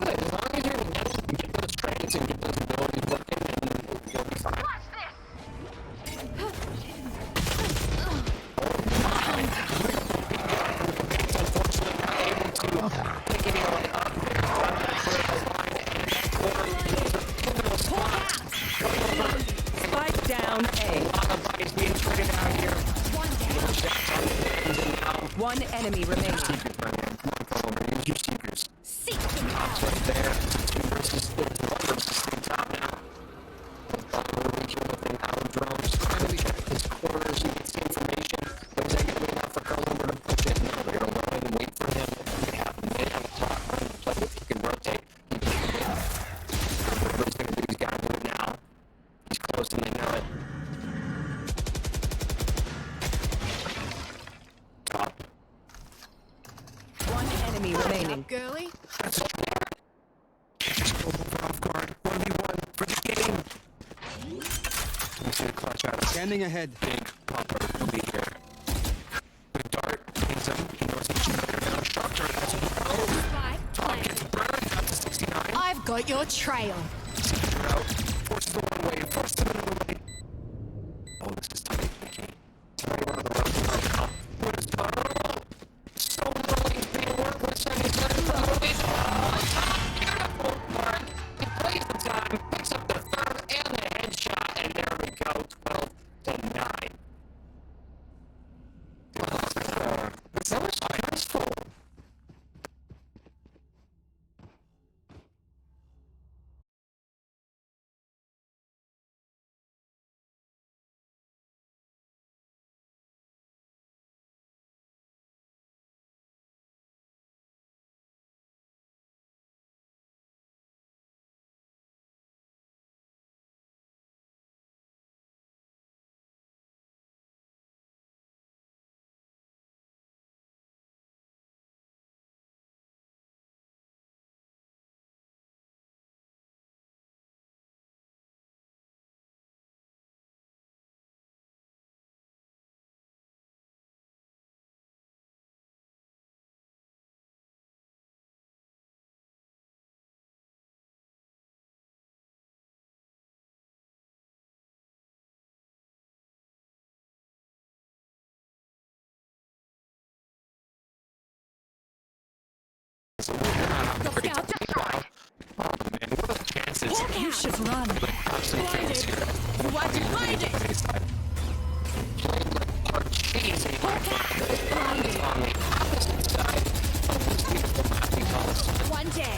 it. As long as you're together, you get those trades and get those abilities working, and you'll be fine. Spike down A. One enemy remaining. Seek them out. girly. Just go over off guard. 1v1 for the game. We see the clutch out. Scanning ahead. Big popper will be here. Good dart. Pings him. He knows he's better now. Shock dart has him. Tom gets burned. That's a 69. I've got your trail. Out. Forces the one way. Forces the middle way. Oh, this is tight. Okay. Sorry, one of the ones. What is done? So willing to work with 77. Beautiful one. He plays the time, picks up the third and the headshot, and there we go. 12 to 9. That was stressful. You should run. Blinded. Why did you hide it? One day.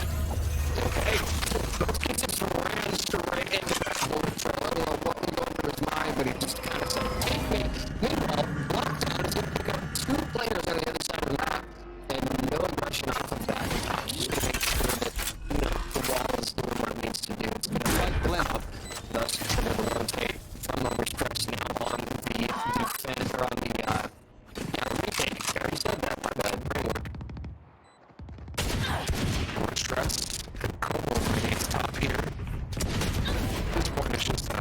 Ran straight into that bullet trail. I don't know what was going through his mind, but he just kind of said, take me. Meanwhile, lockdown is going to pick up 2 players on the other side of the map, and no aggression off of that. Just going to make sure that the wall is doing what it needs to do. It's going to fight Glenn up, thus going to rotate from overstretch now on the defense, or on the, retake. I already said that, my bad, framework. More stress. Couple of grenades top here. This one is just a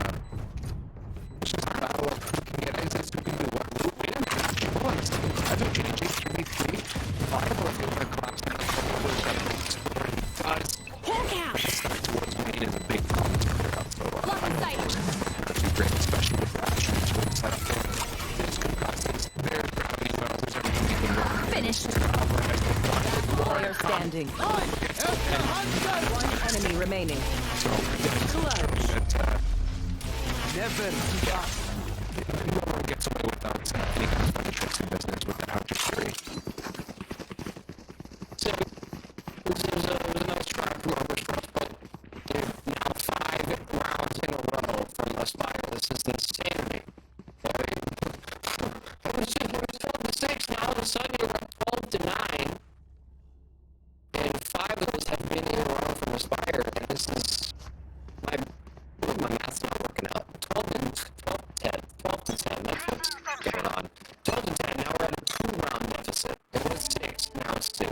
battle of who can get exits, who can do what. Ooh, we didn't actually once. That's what changing. 3v3. Viable if they want to collapse down. He does. Hawk out. Stuck towards me is a big problem to clear up. So, Lock in sight. that'd be great, especially with that. Towards that thing. There's good constants. There's gravity wells. There's everything you can run. Finished. Player standing. One enemy remaining. So, Never give up. no one gets away without any kind of funny tricks in business with that hunter theory. So, this is a nice try from Overstress, but now 5 rounds in a row from Aspire. This is insanity. It was 12 to 6, now all of a sudden you're up 12 to 9. And 5 of those have been in a row from Aspire, and this is my math's not working out. 12 to 10. That's what's going on. 12 to 10. Now we're at a 2-round deficit. It was 6. Now it's 2.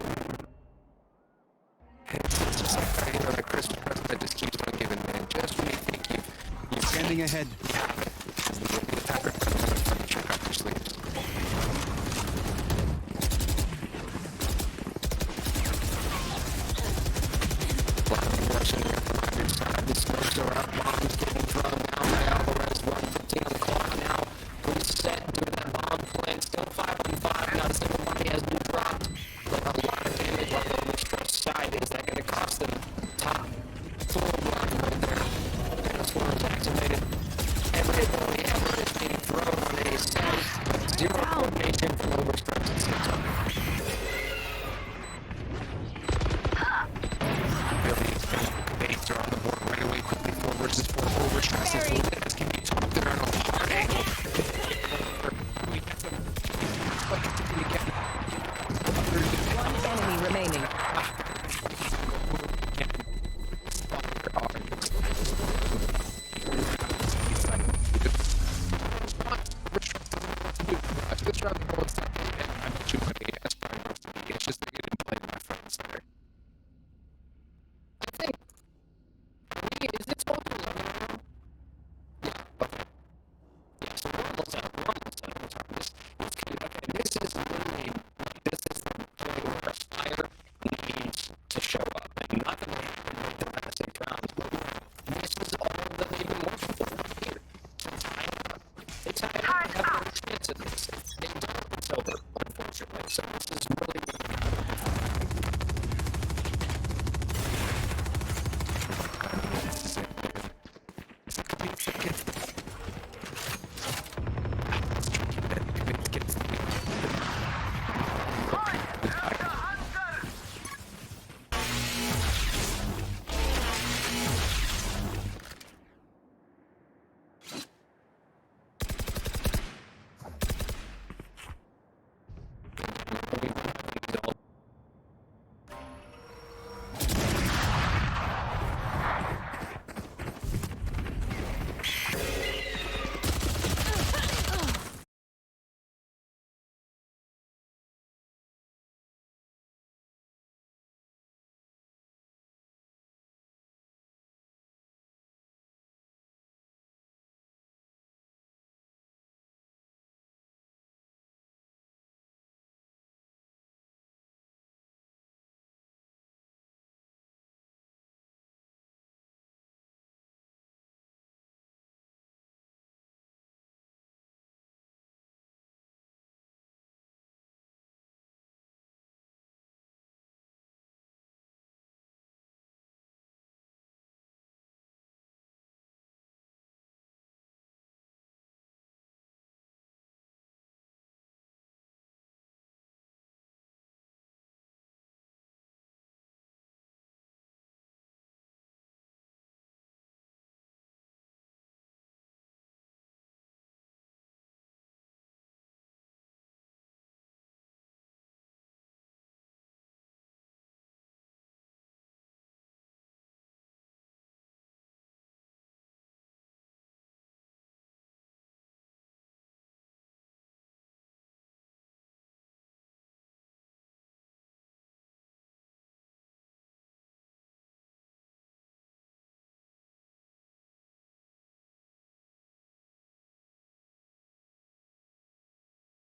It's just like that Christmas present that just keeps on giving, man. Just when you think you've Scanning ahead. have it.